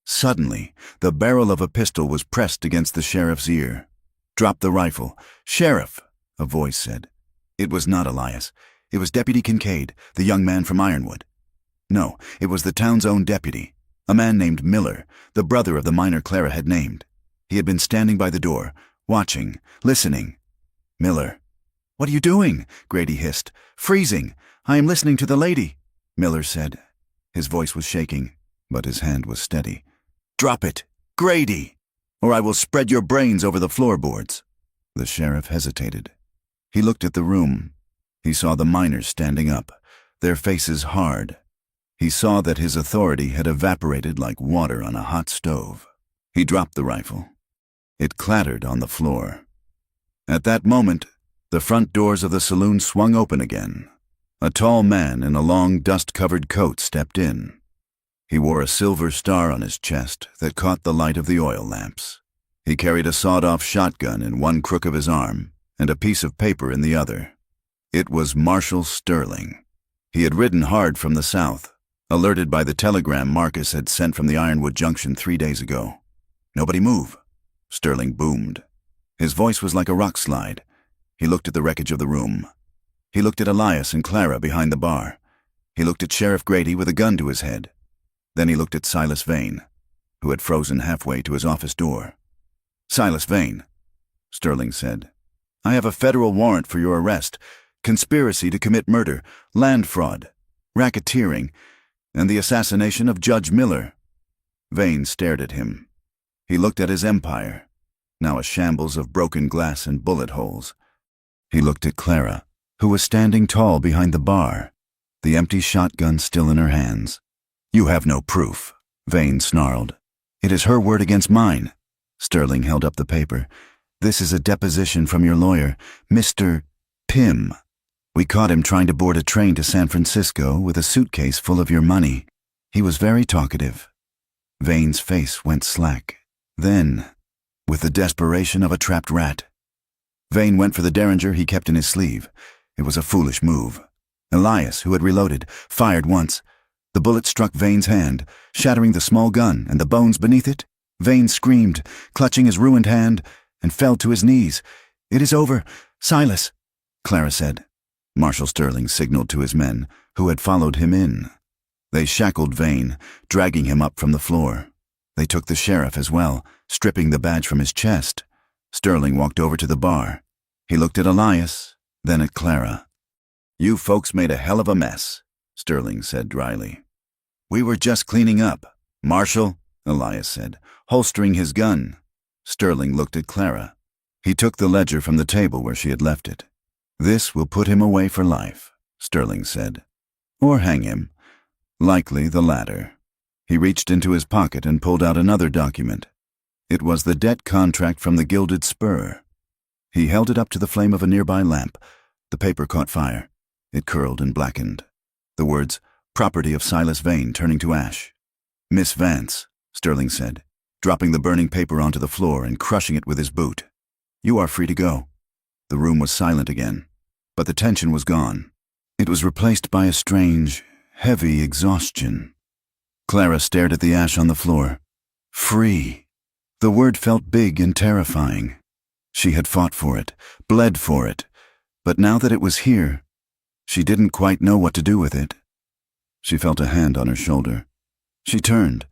Suddenly, the barrel of a pistol was pressed against the sheriff's ear. "Drop the rifle." "Sheriff," a voice said. It was not Elias. It was Deputy Kincaid, the young man from Ironwood. No, it was the town's own deputy, a man named Miller, the brother of the miner Clara had named. He had been standing by the door, watching, listening. "Miller." "What are you doing?" Grady hissed. "Freezing. I am listening to the lady," Miller said. His voice was shaking, but his hand was steady. "Drop it, Grady, or I will spread your brains over the floorboards." The sheriff hesitated. He looked at the room. He saw the miners standing up, their faces hard. He saw that his authority had evaporated like water on a hot stove. He dropped the rifle. It clattered on the floor. At that moment, the front doors of the saloon swung open again. A tall man in a long, dust-covered coat stepped in. He wore a silver star on his chest that caught the light of the oil lamps. He carried a sawed-off shotgun in one crook of his arm and a piece of paper in the other. It was Marshal Sterling. He had ridden hard from the south, alerted by the telegram Marcus had sent from the Ironwood Junction 3 days ago. "Nobody move," Sterling boomed. His voice was like a rock slide. He looked at the wreckage of the room. He looked at Elias and Clara behind the bar. He looked at Sheriff Grady with a gun to his head. Then he looked at Silas Vane, who had frozen halfway to his office door. "Silas Vane," Sterling said, "I have a federal warrant for your arrest, conspiracy to commit murder, land fraud, racketeering, and the assassination of Judge Miller." Vane stared at him. He looked at his empire. now a shambles of broken glass and bullet holes. He looked at Clara, who was standing tall behind the bar, the empty shotgun still in her hands. "You have no proof," Vane snarled. "It is her word against mine." Sterling held up the paper. "This is a deposition from your lawyer, Mr. Pym. We caught him trying to board a train to San Francisco with a suitcase full of your money. He was very talkative." Vane's face went slack. Then, with the desperation of a trapped rat, Vane went for the derringer he kept in his sleeve. It was a foolish move. Elias, who had reloaded, fired once. The bullet struck Vane's hand, shattering the small gun and the bones beneath it. Vane screamed, clutching his ruined hand, and fell to his knees. "It is over. Silas," Clara said. Marshal Sterling signaled to his men, who had followed him in. They shackled Vane, dragging him up from the floor. They took the sheriff as well, stripping the badge from his chest. Sterling walked over to the bar. He looked at Elias, then at Clara. "You folks made a hell of a mess," Sterling said dryly. "We were just cleaning up." "Marshal," Elias said, holstering his gun. Sterling looked at Clara. He took the ledger from the table where she had left it. "This will put him away for life," Sterling said. "Or hang him. Likely the latter." He reached into his pocket and pulled out another document. It was the debt contract from the Gilded Spur. He held it up to the flame of a nearby lamp. The paper caught fire. It curled and blackened. The words, "Property of Silas Vane," turning to ash. "Miss Vance," Sterling said, dropping the burning paper onto the floor and crushing it with his boot. "You are free to go." The room was silent again, but the tension was gone. It was replaced by a strange, heavy exhaustion. Clara stared at the ash on the floor. Free. The word felt big and terrifying. She had fought for it, bled for it, but now that it was here, she didn't quite know what to do with it. She felt a hand on her shoulder. She turned.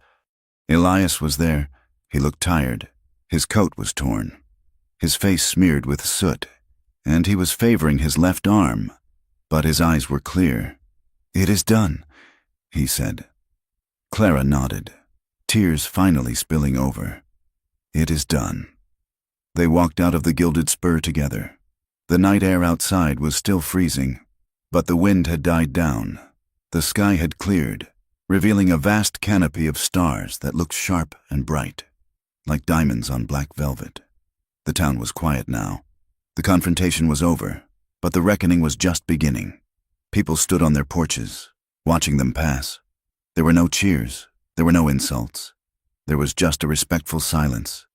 Elias was there. He looked tired. His coat was torn, his face smeared with soot, and he was favoring his left arm, but his eyes were clear. "It is done," he said. Clara nodded, tears finally spilling over. "It is done." They walked out of the Gilded Spur together. The night air outside was still freezing, but the wind had died down. The sky had cleared, revealing a vast canopy of stars that looked sharp and bright, like diamonds on black velvet. The town was quiet now. The confrontation was over, but the reckoning was just beginning. People stood on their porches, watching them pass. There were no cheers. There were no insults. There was just a respectful silence,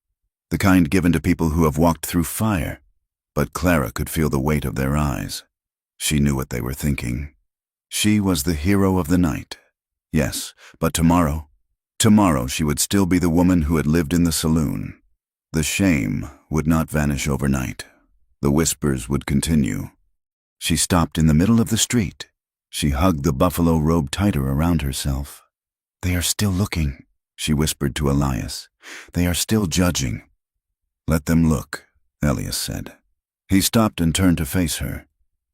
the kind given to people who have walked through fire. But Clara could feel the weight of their eyes. She knew what they were thinking. She was the hero of the night. Yes, but tomorrow she would still be the woman who had lived in the saloon. The shame would not vanish overnight. The whispers would continue. She stopped in the middle of the street. She hugged the buffalo robe tighter around herself. "They are still looking," she whispered to Elias. "They are still judging." "Let them look," Elias said. He stopped and turned to face her.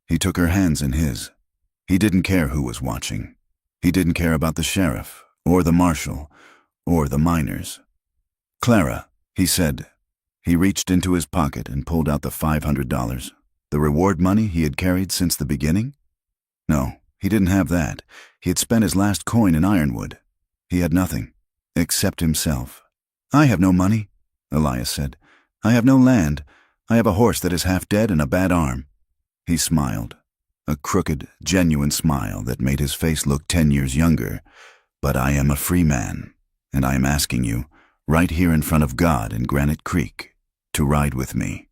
He took her hands in his. He didn't care who was watching. He didn't care about the sheriff, or the marshal, or the miners. "Clara," he said. He reached into his pocket and pulled out the $500. The reward money he had carried since the beginning? No, he didn't have that. He had spent his last coin in Ironwood. He had nothing, except himself. "I have no money," Elias said. "I have no land. I have a horse that is half dead and a bad arm." He smiled, a crooked, genuine smile that made his face look 10 years younger. "But I am a free man, and I am asking you, right here in front of God in Granite Creek, to ride with me.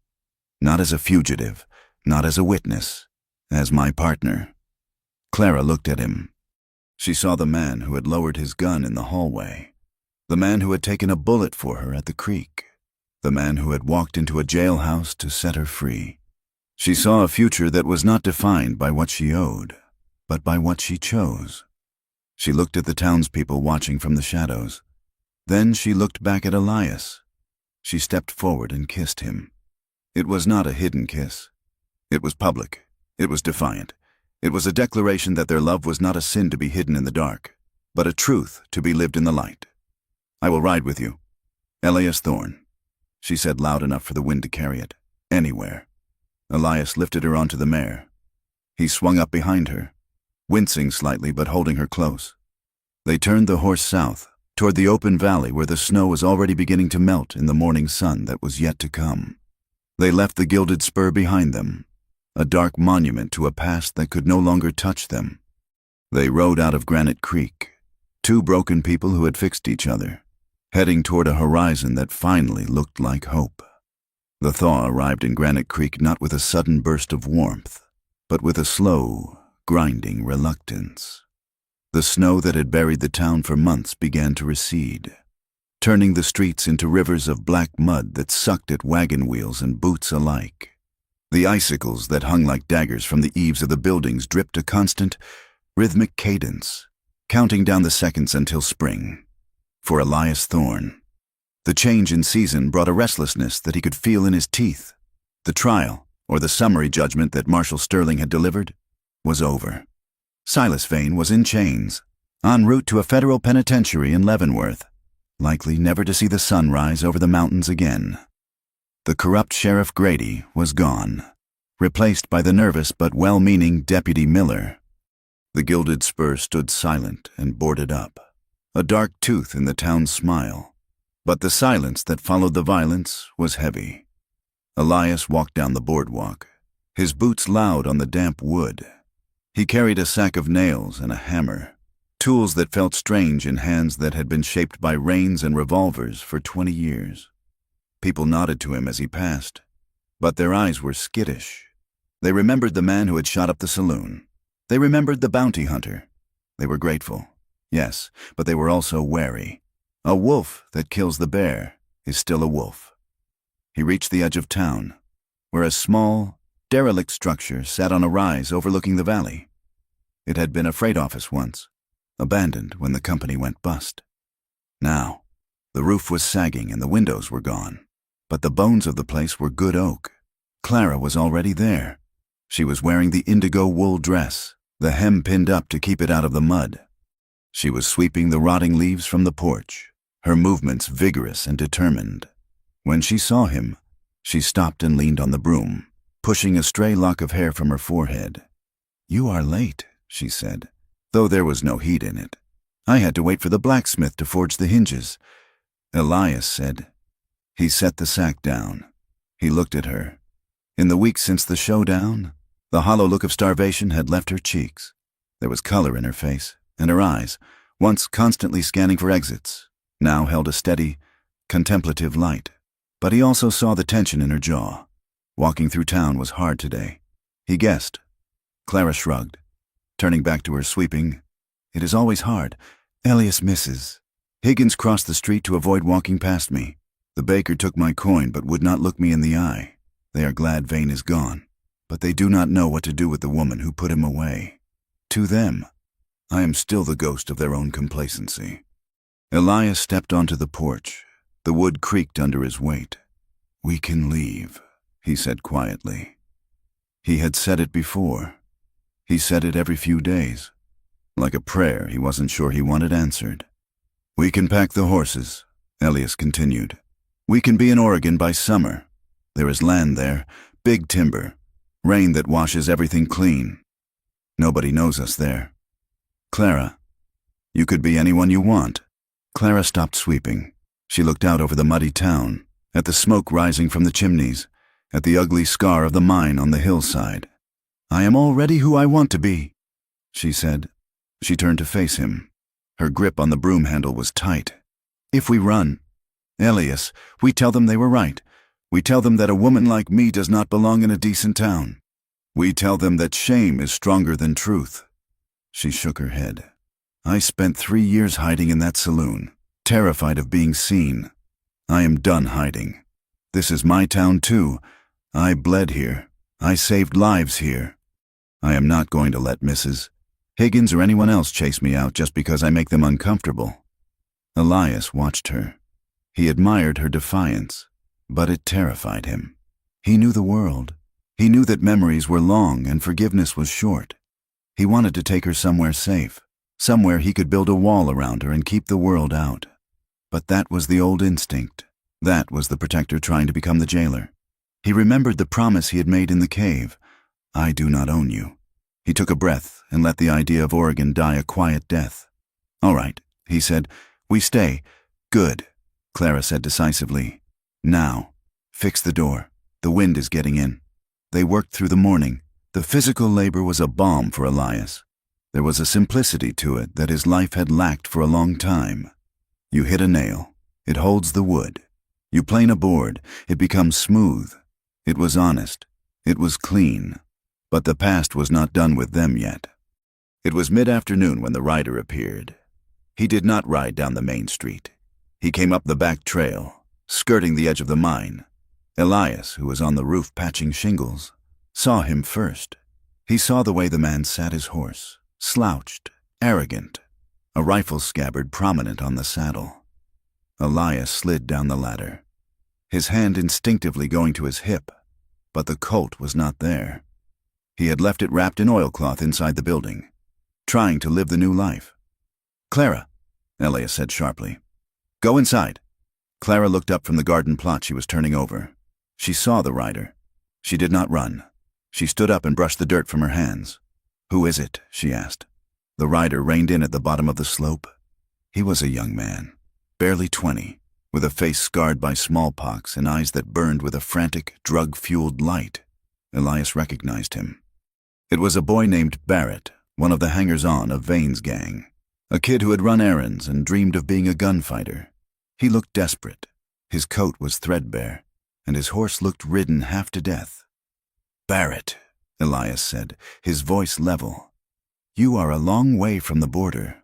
Not as a fugitive, not as a witness, as my partner." Clara looked at him. She saw the man who had lowered his gun in the hallway, the man who had taken a bullet for her at the creek, the man who had walked into a jailhouse to set her free. She saw a future that was not defined by what she owed, but by what she chose. She looked at the townspeople watching from the shadows. Then she looked back at Elias. She stepped forward and kissed him. It was not a hidden kiss. It was public. It was defiant. It was a declaration that their love was not a sin to be hidden in the dark, but a truth to be lived in the light. "I will ride with you. Elias Thorne." she said loud enough for the wind to carry it. Anywhere. Elias lifted her onto the mare. He swung up behind her, wincing slightly but holding her close. They turned the horse south, toward the open valley where the snow was already beginning to melt in the morning sun that was yet to come. They left the gilded spur behind them, a dark monument to a past that could no longer touch them. They rode out of Granite Creek, two broken people who had fixed each other, heading toward a horizon that finally looked like hope. The thaw arrived in Granite Creek not with a sudden burst of warmth, but with a slow, grinding reluctance. The snow that had buried the town for months began to recede, turning the streets into rivers of black mud that sucked at wagon wheels and boots alike. The icicles that hung like daggers from the eaves of the buildings dripped a constant, rhythmic cadence, counting down the seconds until spring. For Elias Thorne, the change in season brought a restlessness that he could feel in his teeth. The trial, or the summary judgment that Marshal Sterling had delivered, was over. Silas Vane was in chains, en route to a federal penitentiary in Leavenworth, likely never to see the sun rise over the mountains again. The corrupt Sheriff Grady was gone, replaced by the nervous but well-meaning Deputy Miller. The gilded spur stood silent and boarded up, a dark tooth in the town's smile. But the silence that followed the violence was heavy. Elias walked down the boardwalk, his boots loud on the damp wood. He carried a sack of nails and a hammer, tools that felt strange in hands that had been shaped by reins and revolvers for 20 years. People nodded to him as he passed, but their eyes were skittish. They remembered the man who had shot up the saloon. They remembered the bounty hunter. They were grateful, yes, but they were also wary. A wolf that kills the bear is still a wolf. He reached the edge of town, where a small, derelict structure sat on a rise overlooking the valley. It had been a freight office once, abandoned when the company went bust. Now, the roof was sagging and the windows were gone, but the bones of the place were good oak. Clara was already there. She was wearing the indigo wool dress, the hem pinned up to keep it out of the mud. She was sweeping the rotting leaves from the porch, her movements vigorous and determined. When she saw him, she stopped and leaned on the broom, pushing a stray lock of hair from her forehead. "You are late," she said, though there was no heat in it. "I had to wait for the blacksmith to forge the hinges," Elias said. He set the sack down. He looked at her. In the weeks since the showdown, the hollow look of starvation had left her cheeks. There was color in her face, and her eyes, once constantly scanning for exits, now held a steady, contemplative light. But he also saw the tension in her jaw. Walking through town was hard today. He guessed. Clara shrugged, turning back to her sweeping. "It is always hard. Elias misses. Higgins crossed the street to avoid walking past me. The baker took my coin but would not look me in the eye. They are glad Vane is gone, but they do not know what to do with the woman who put him away. To them, I am still the ghost of their own complacency." Elias stepped onto the porch. The wood creaked under his weight. "We can leave," he said quietly. He had said it before. He said it every few days. Like a prayer he wasn't sure he wanted answered. "We can pack the horses," Elias continued. "We can be in Oregon by summer. There is land there, big timber, rain that washes everything clean. Nobody knows us there. Clara, you could be anyone you want." Clara stopped sweeping. She looked out over the muddy town, at the smoke rising from the chimneys, at the ugly scar of the mine on the hillside. "I am already who I want to be," she said. She turned to face him. Her grip on the broom handle was tight. "If we run, Elias, we tell them they were right. We tell them that a woman like me does not belong in a decent town. We tell them that shame is stronger than truth." She shook her head. "I spent 3 years hiding in that saloon, terrified of being seen. I am done hiding. This is my town too. I bled here. I saved lives here. I am not going to let Mrs. Higgins or anyone else chase me out just because I make them uncomfortable." Elias watched her. He admired her defiance, but it terrified him. He knew the world. He knew that memories were long and forgiveness was short. He wanted to take her somewhere safe, somewhere he could build a wall around her and keep the world out. But that was the old instinct. That was the protector trying to become the jailer. He remembered the promise he had made in the cave. I do not own you. He took a breath and let the idea of Oregon die a quiet death. All right, he said. We stay. Good, Clara said decisively. Now, fix the door. The wind is getting in. They worked through the morning. The physical labor was a balm for Elias. There was a simplicity to it that his life had lacked for a long time. You hit a nail. It holds the wood. You plane a board. It becomes smooth. It was honest. It was clean. But the past was not done with them yet. It was mid-afternoon when the rider appeared. He did not ride down the main street. He came up the back trail, skirting the edge of the mine. Elias, who was on the roof patching shingles, saw him first. He saw the way the man sat his horse, slouched, arrogant, a rifle scabbard prominent on the saddle. Elias slid down the ladder, his hand instinctively going to his hip, but the Colt was not there. He had left it wrapped in oilcloth inside the building, trying to live the new life. Clara, Elias said sharply. Go inside. Clara looked up from the garden plot she was turning over. She saw the rider. She did not run. She stood up and brushed the dirt from her hands. Who is it? She asked. The rider reined in at the bottom of the slope. He was a young man, barely 20, with a face scarred by smallpox and eyes that burned with a frantic, drug-fueled light. Elias recognized him. It was a boy named Barrett, one of the hangers-on of Vane's gang, a kid who had run errands and dreamed of being a gunfighter. He looked desperate. His coat was threadbare, and his horse looked ridden half to death. Barrett, Elias said, his voice level. You are a long way from the border.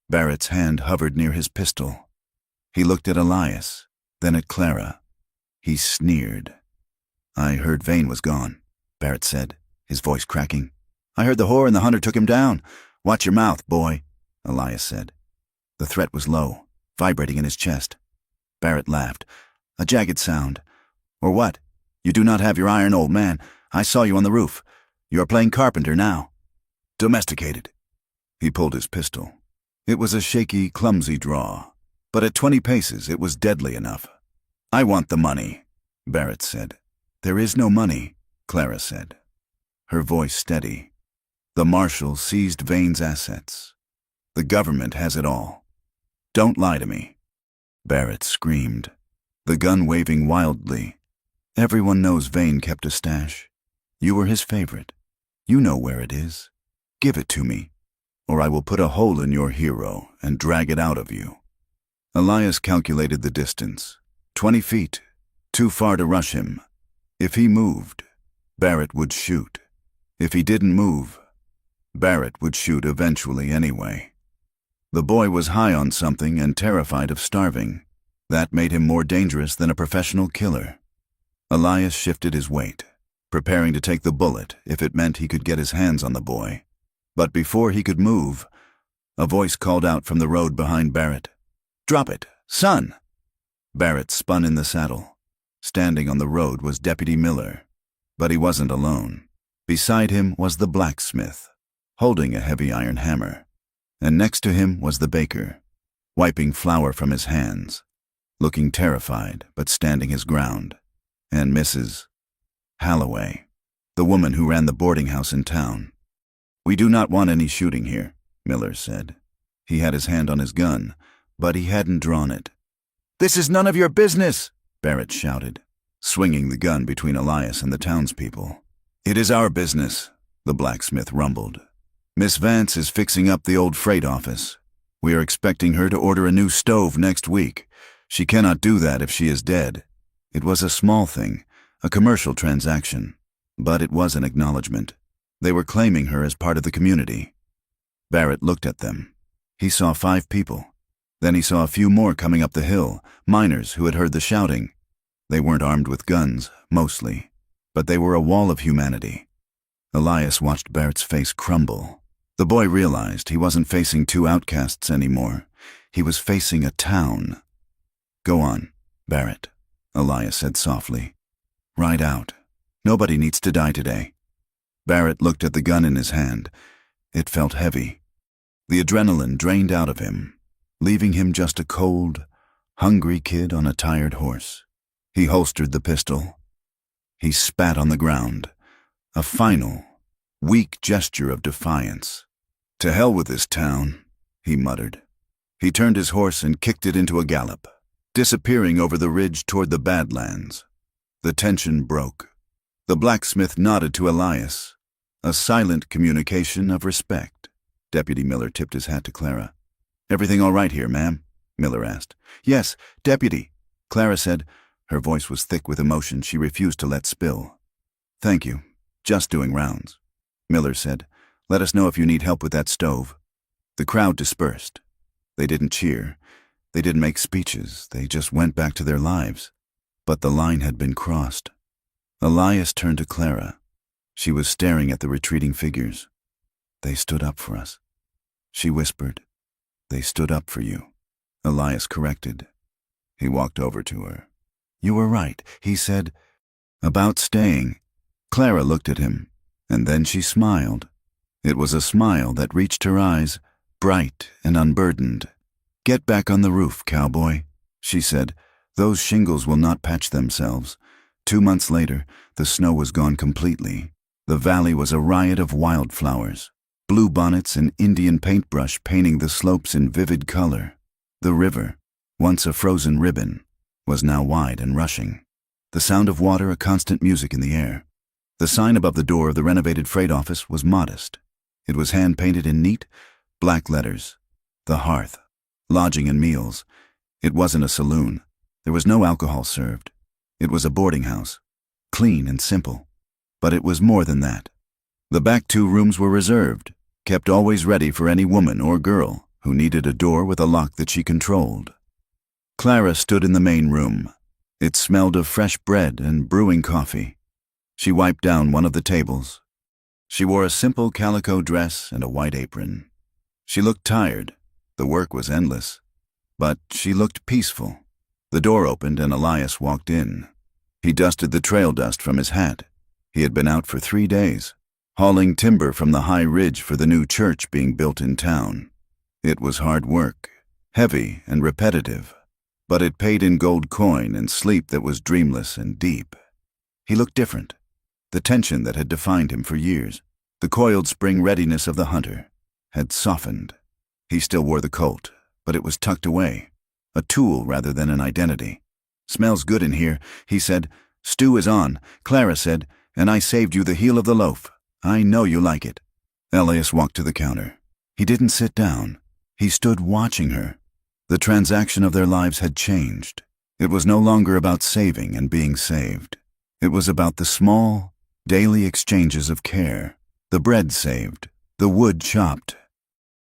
Barrett's hand hovered near his pistol. He looked at Elias, then at Clara. He sneered. I heard Vane was gone, Barrett said, his voice cracking. I heard the whore and the hunter took him down. Watch your mouth, boy, Elias said. The threat was low, vibrating in his chest. Barrett laughed. A jagged sound. Or what? You do not have your iron, old man. I saw you on the roof. You are playing carpenter now. Domesticated. He pulled his pistol. It was a shaky, clumsy draw, but at 20 paces it was deadly enough. I want the money, Barrett said. There is no money, Clara said, her voice steady. The marshal seized Vane's assets. The government has it all. Don't lie to me. Barrett screamed, the gun waving wildly. Everyone knows Vane kept a stash. You were his favorite. You know where it is. Give it to me, or I will put a hole in your hero and drag it out of you. Elias calculated the distance. 20 feet, too far to rush him. If he moved, Barrett would shoot. If he didn't move, Barrett would shoot eventually anyway. The boy was high on something and terrified of starving. That made him more dangerous than a professional killer. Elias shifted his weight, preparing to take the bullet if it meant he could get his hands on the boy. But before he could move, a voice called out from the road behind Barrett. Drop it, son! Barrett spun in the saddle. Standing on the road was Deputy Miller, but he wasn't alone. Beside him was the blacksmith, holding a heavy iron hammer, and next to him was the baker, wiping flour from his hands, looking terrified but standing his ground, and Mrs. Halloway, the woman who ran the boarding house in town. We do not want any shooting here, Miller said. He had his hand on his gun, but he hadn't drawn it. This is none of your business, Barrett shouted, swinging the gun between Elias and the townspeople. It is our business, the blacksmith rumbled. Miss Vance is fixing up the old freight office. We are expecting her to order a new stove next week. She cannot do that if she is dead. It was a small thing, a commercial transaction, but it was an acknowledgement. They were claiming her as part of the community. Barrett looked at them. He saw 5 people. Then he saw a few more coming up the hill, miners who had heard the shouting. They weren't armed with guns, mostly, but they were a wall of humanity. Elias watched Barrett's face crumble. The boy realized he wasn't facing 2 outcasts anymore. He was facing a town. Go on, Barrett, Elias said softly. Ride out. Nobody needs to die today. Barrett looked at the gun in his hand. It felt heavy. The adrenaline drained out of him, leaving him just a cold, hungry kid on a tired horse. He holstered the pistol. He spat on the ground, a final, weak gesture of defiance. "To hell with this town," he muttered. He turned his horse and kicked it into a gallop, disappearing over the ridge toward the Badlands. The tension broke. The blacksmith nodded to Elias, a silent communication of respect. Deputy Miller tipped his hat to Clara. "Everything all right here, ma'am?" Miller asked. "Yes, Deputy," Clara said. Her voice was thick with emotion she refused to let spill. "Thank you. Just doing rounds." Miller said, "Let us know if you need help with that stove." The crowd dispersed. They didn't cheer. They didn't make speeches. They just went back to their lives. But the line had been crossed. Elias turned to Clara. She was staring at the retreating figures. "They stood up for us." She whispered, "They stood up for you." Elias corrected. He walked over to her. "You were right," he said. "About staying." Clara looked at him, and then she smiled. It was a smile that reached her eyes, bright and unburdened. "Get back on the roof, Cowboy," she said. "Those shingles will not patch themselves." 2 months later, the snow was gone completely. The valley was a riot of wildflowers, bluebonnets and Indian paintbrush painting the slopes in vivid color. The river, once a frozen ribbon, was now wide and rushing. The sound of water a constant music in the air. The sign above the door of the renovated freight office was modest. It was hand-painted in neat, black letters. The Hearth. Lodging and meals. It wasn't a saloon. There was no alcohol served. It was a boarding house. Clean and simple. But it was more than that. The back 2 rooms were reserved, kept always ready for any woman or girl who needed a door with a lock that she controlled. Clara stood in the main room. It smelled of fresh bread and brewing coffee. She wiped down one of the tables. She wore a simple calico dress and a white apron. She looked tired. The work was endless. But she looked peaceful. The door opened and Elias walked in. He dusted the trail dust from his hat. He had been out for 3 days, hauling timber from the high ridge for the new church being built in town. It was hard work, heavy and repetitive, but it paid in gold coin and sleep that was dreamless and deep. He looked different. The tension that had defined him for years, the coiled spring readiness of the hunter, had softened. He still wore the colt, but it was tucked away, a tool rather than an identity. "Smells good in here," he said. "Stew is on," Clara said, "and I saved you the heel of the loaf. I know you like it." Elias walked to the counter. He didn't sit down. He stood watching her. The transaction of their lives had changed. It was no longer about saving and being saved. It was about the small, daily exchanges of care. The bread saved, the wood chopped.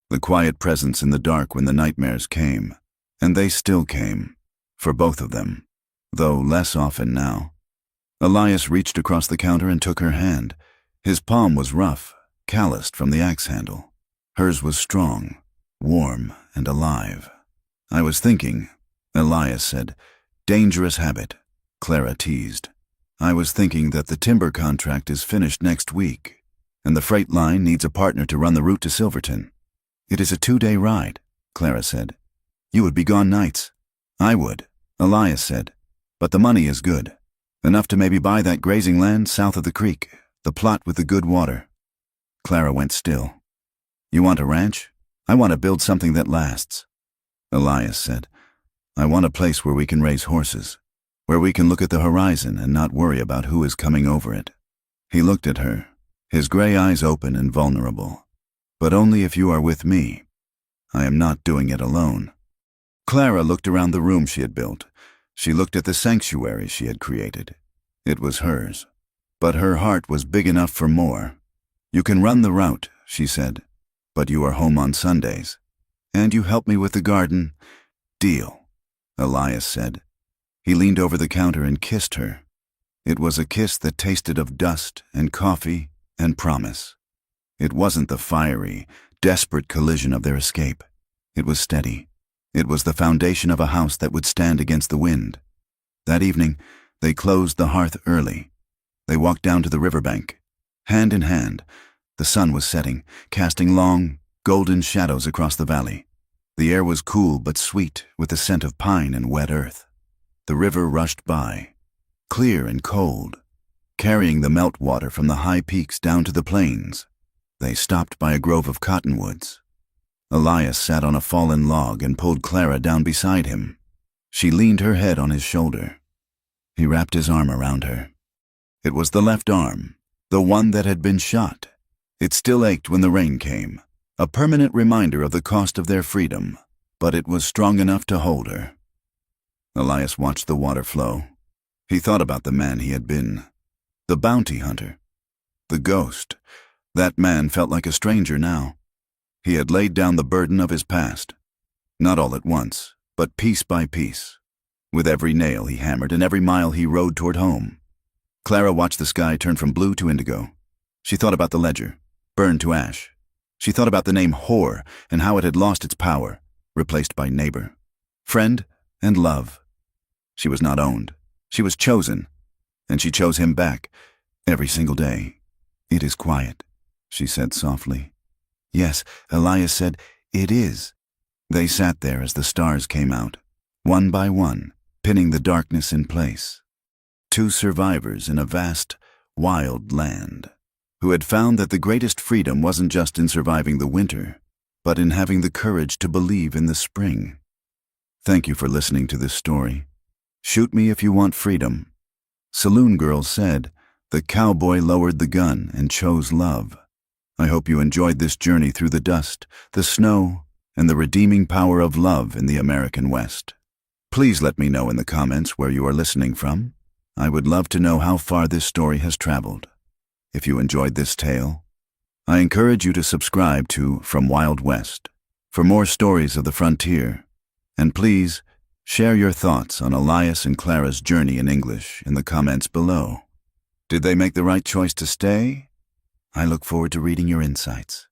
The quiet presence in the dark when the nightmares came. And they still came, for both of them, though less often now. Elias reached across the counter and took her hand. His palm was rough, calloused from the axe handle. Hers was strong, warm, and alive. "I was thinking," Elias said. "Dangerous habit," Clara teased. "I was thinking that the timber contract is finished next week, and the freight line needs a partner to run the route to Silverton." "It is a 2-day ride," Clara said. "You would be gone nights." "I would," Elias said. "But the money is good. Enough to maybe buy that grazing land south of the creek, the plot with the good water." Clara went still. "You want a ranch? I want to build something that lasts." Elias said, "I want a place where we can raise horses, where we can look at the horizon and not worry about who is coming over it." He looked at her, his gray eyes open and vulnerable. "But only if you are with me. I am not doing it alone." Clara looked around the room she had built. She looked at the sanctuary she had created. It was hers. But her heart was big enough for more. "You can run the route," she said, "but you are home on Sundays. And you help me with the garden." "Deal," Elias said. He leaned over the counter and kissed her. It was a kiss that tasted of dust and coffee and promise. It wasn't the fiery, desperate collision of their escape. It was steady. It was the foundation of a house that would stand against the wind. That evening, they closed the hearth early. They walked down to the riverbank. Hand in hand, the sun was setting, casting long, golden shadows across the valley. The air was cool but sweet, with the scent of pine and wet earth. The river rushed by, clear and cold, carrying the meltwater from the high peaks down to the plains. They stopped by a grove of cottonwoods. Elias sat on a fallen log and pulled Clara down beside him. She leaned her head on his shoulder. He wrapped his arm around her. It was the left arm, the one that had been shot. It still ached when the rain came, a permanent reminder of the cost of their freedom, but it was strong enough to hold her. Elias watched the water flow. He thought about the man he had been, the bounty hunter, the ghost. That man felt like a stranger now. He had laid down the burden of his past, not all at once, but piece by piece. With every nail he hammered and every mile he rode toward home. Clara watched the sky turn from blue to indigo. She thought about the ledger, burned to ash. She thought about the name whore and how it had lost its power, replaced by neighbor, friend, and love. She was not owned. She was chosen, and she chose him back every single day. "It is quiet," she said softly. "Yes," Elias said, "it is." They sat there as the stars came out, one by one, pinning the darkness in place. Two survivors in a vast, wild land, who had found that the greatest freedom wasn't just in surviving the winter, but in having the courage to believe in the spring. Thank you for listening to this story. Shoot me if you want freedom. Saloon Girl said, "The cowboy lowered the gun and chose love." I hope you enjoyed this journey through the dust, the snow, and the redeeming power of love in the American West. Please let me know in the comments where you are listening from. I would love to know how far this story has traveled. If you enjoyed this tale, I encourage you to subscribe to From Wild West for more stories of the frontier. And please, share your thoughts on Elias and Clara's journey in English in the comments below. Did they make the right choice to stay? I look forward to reading your insights.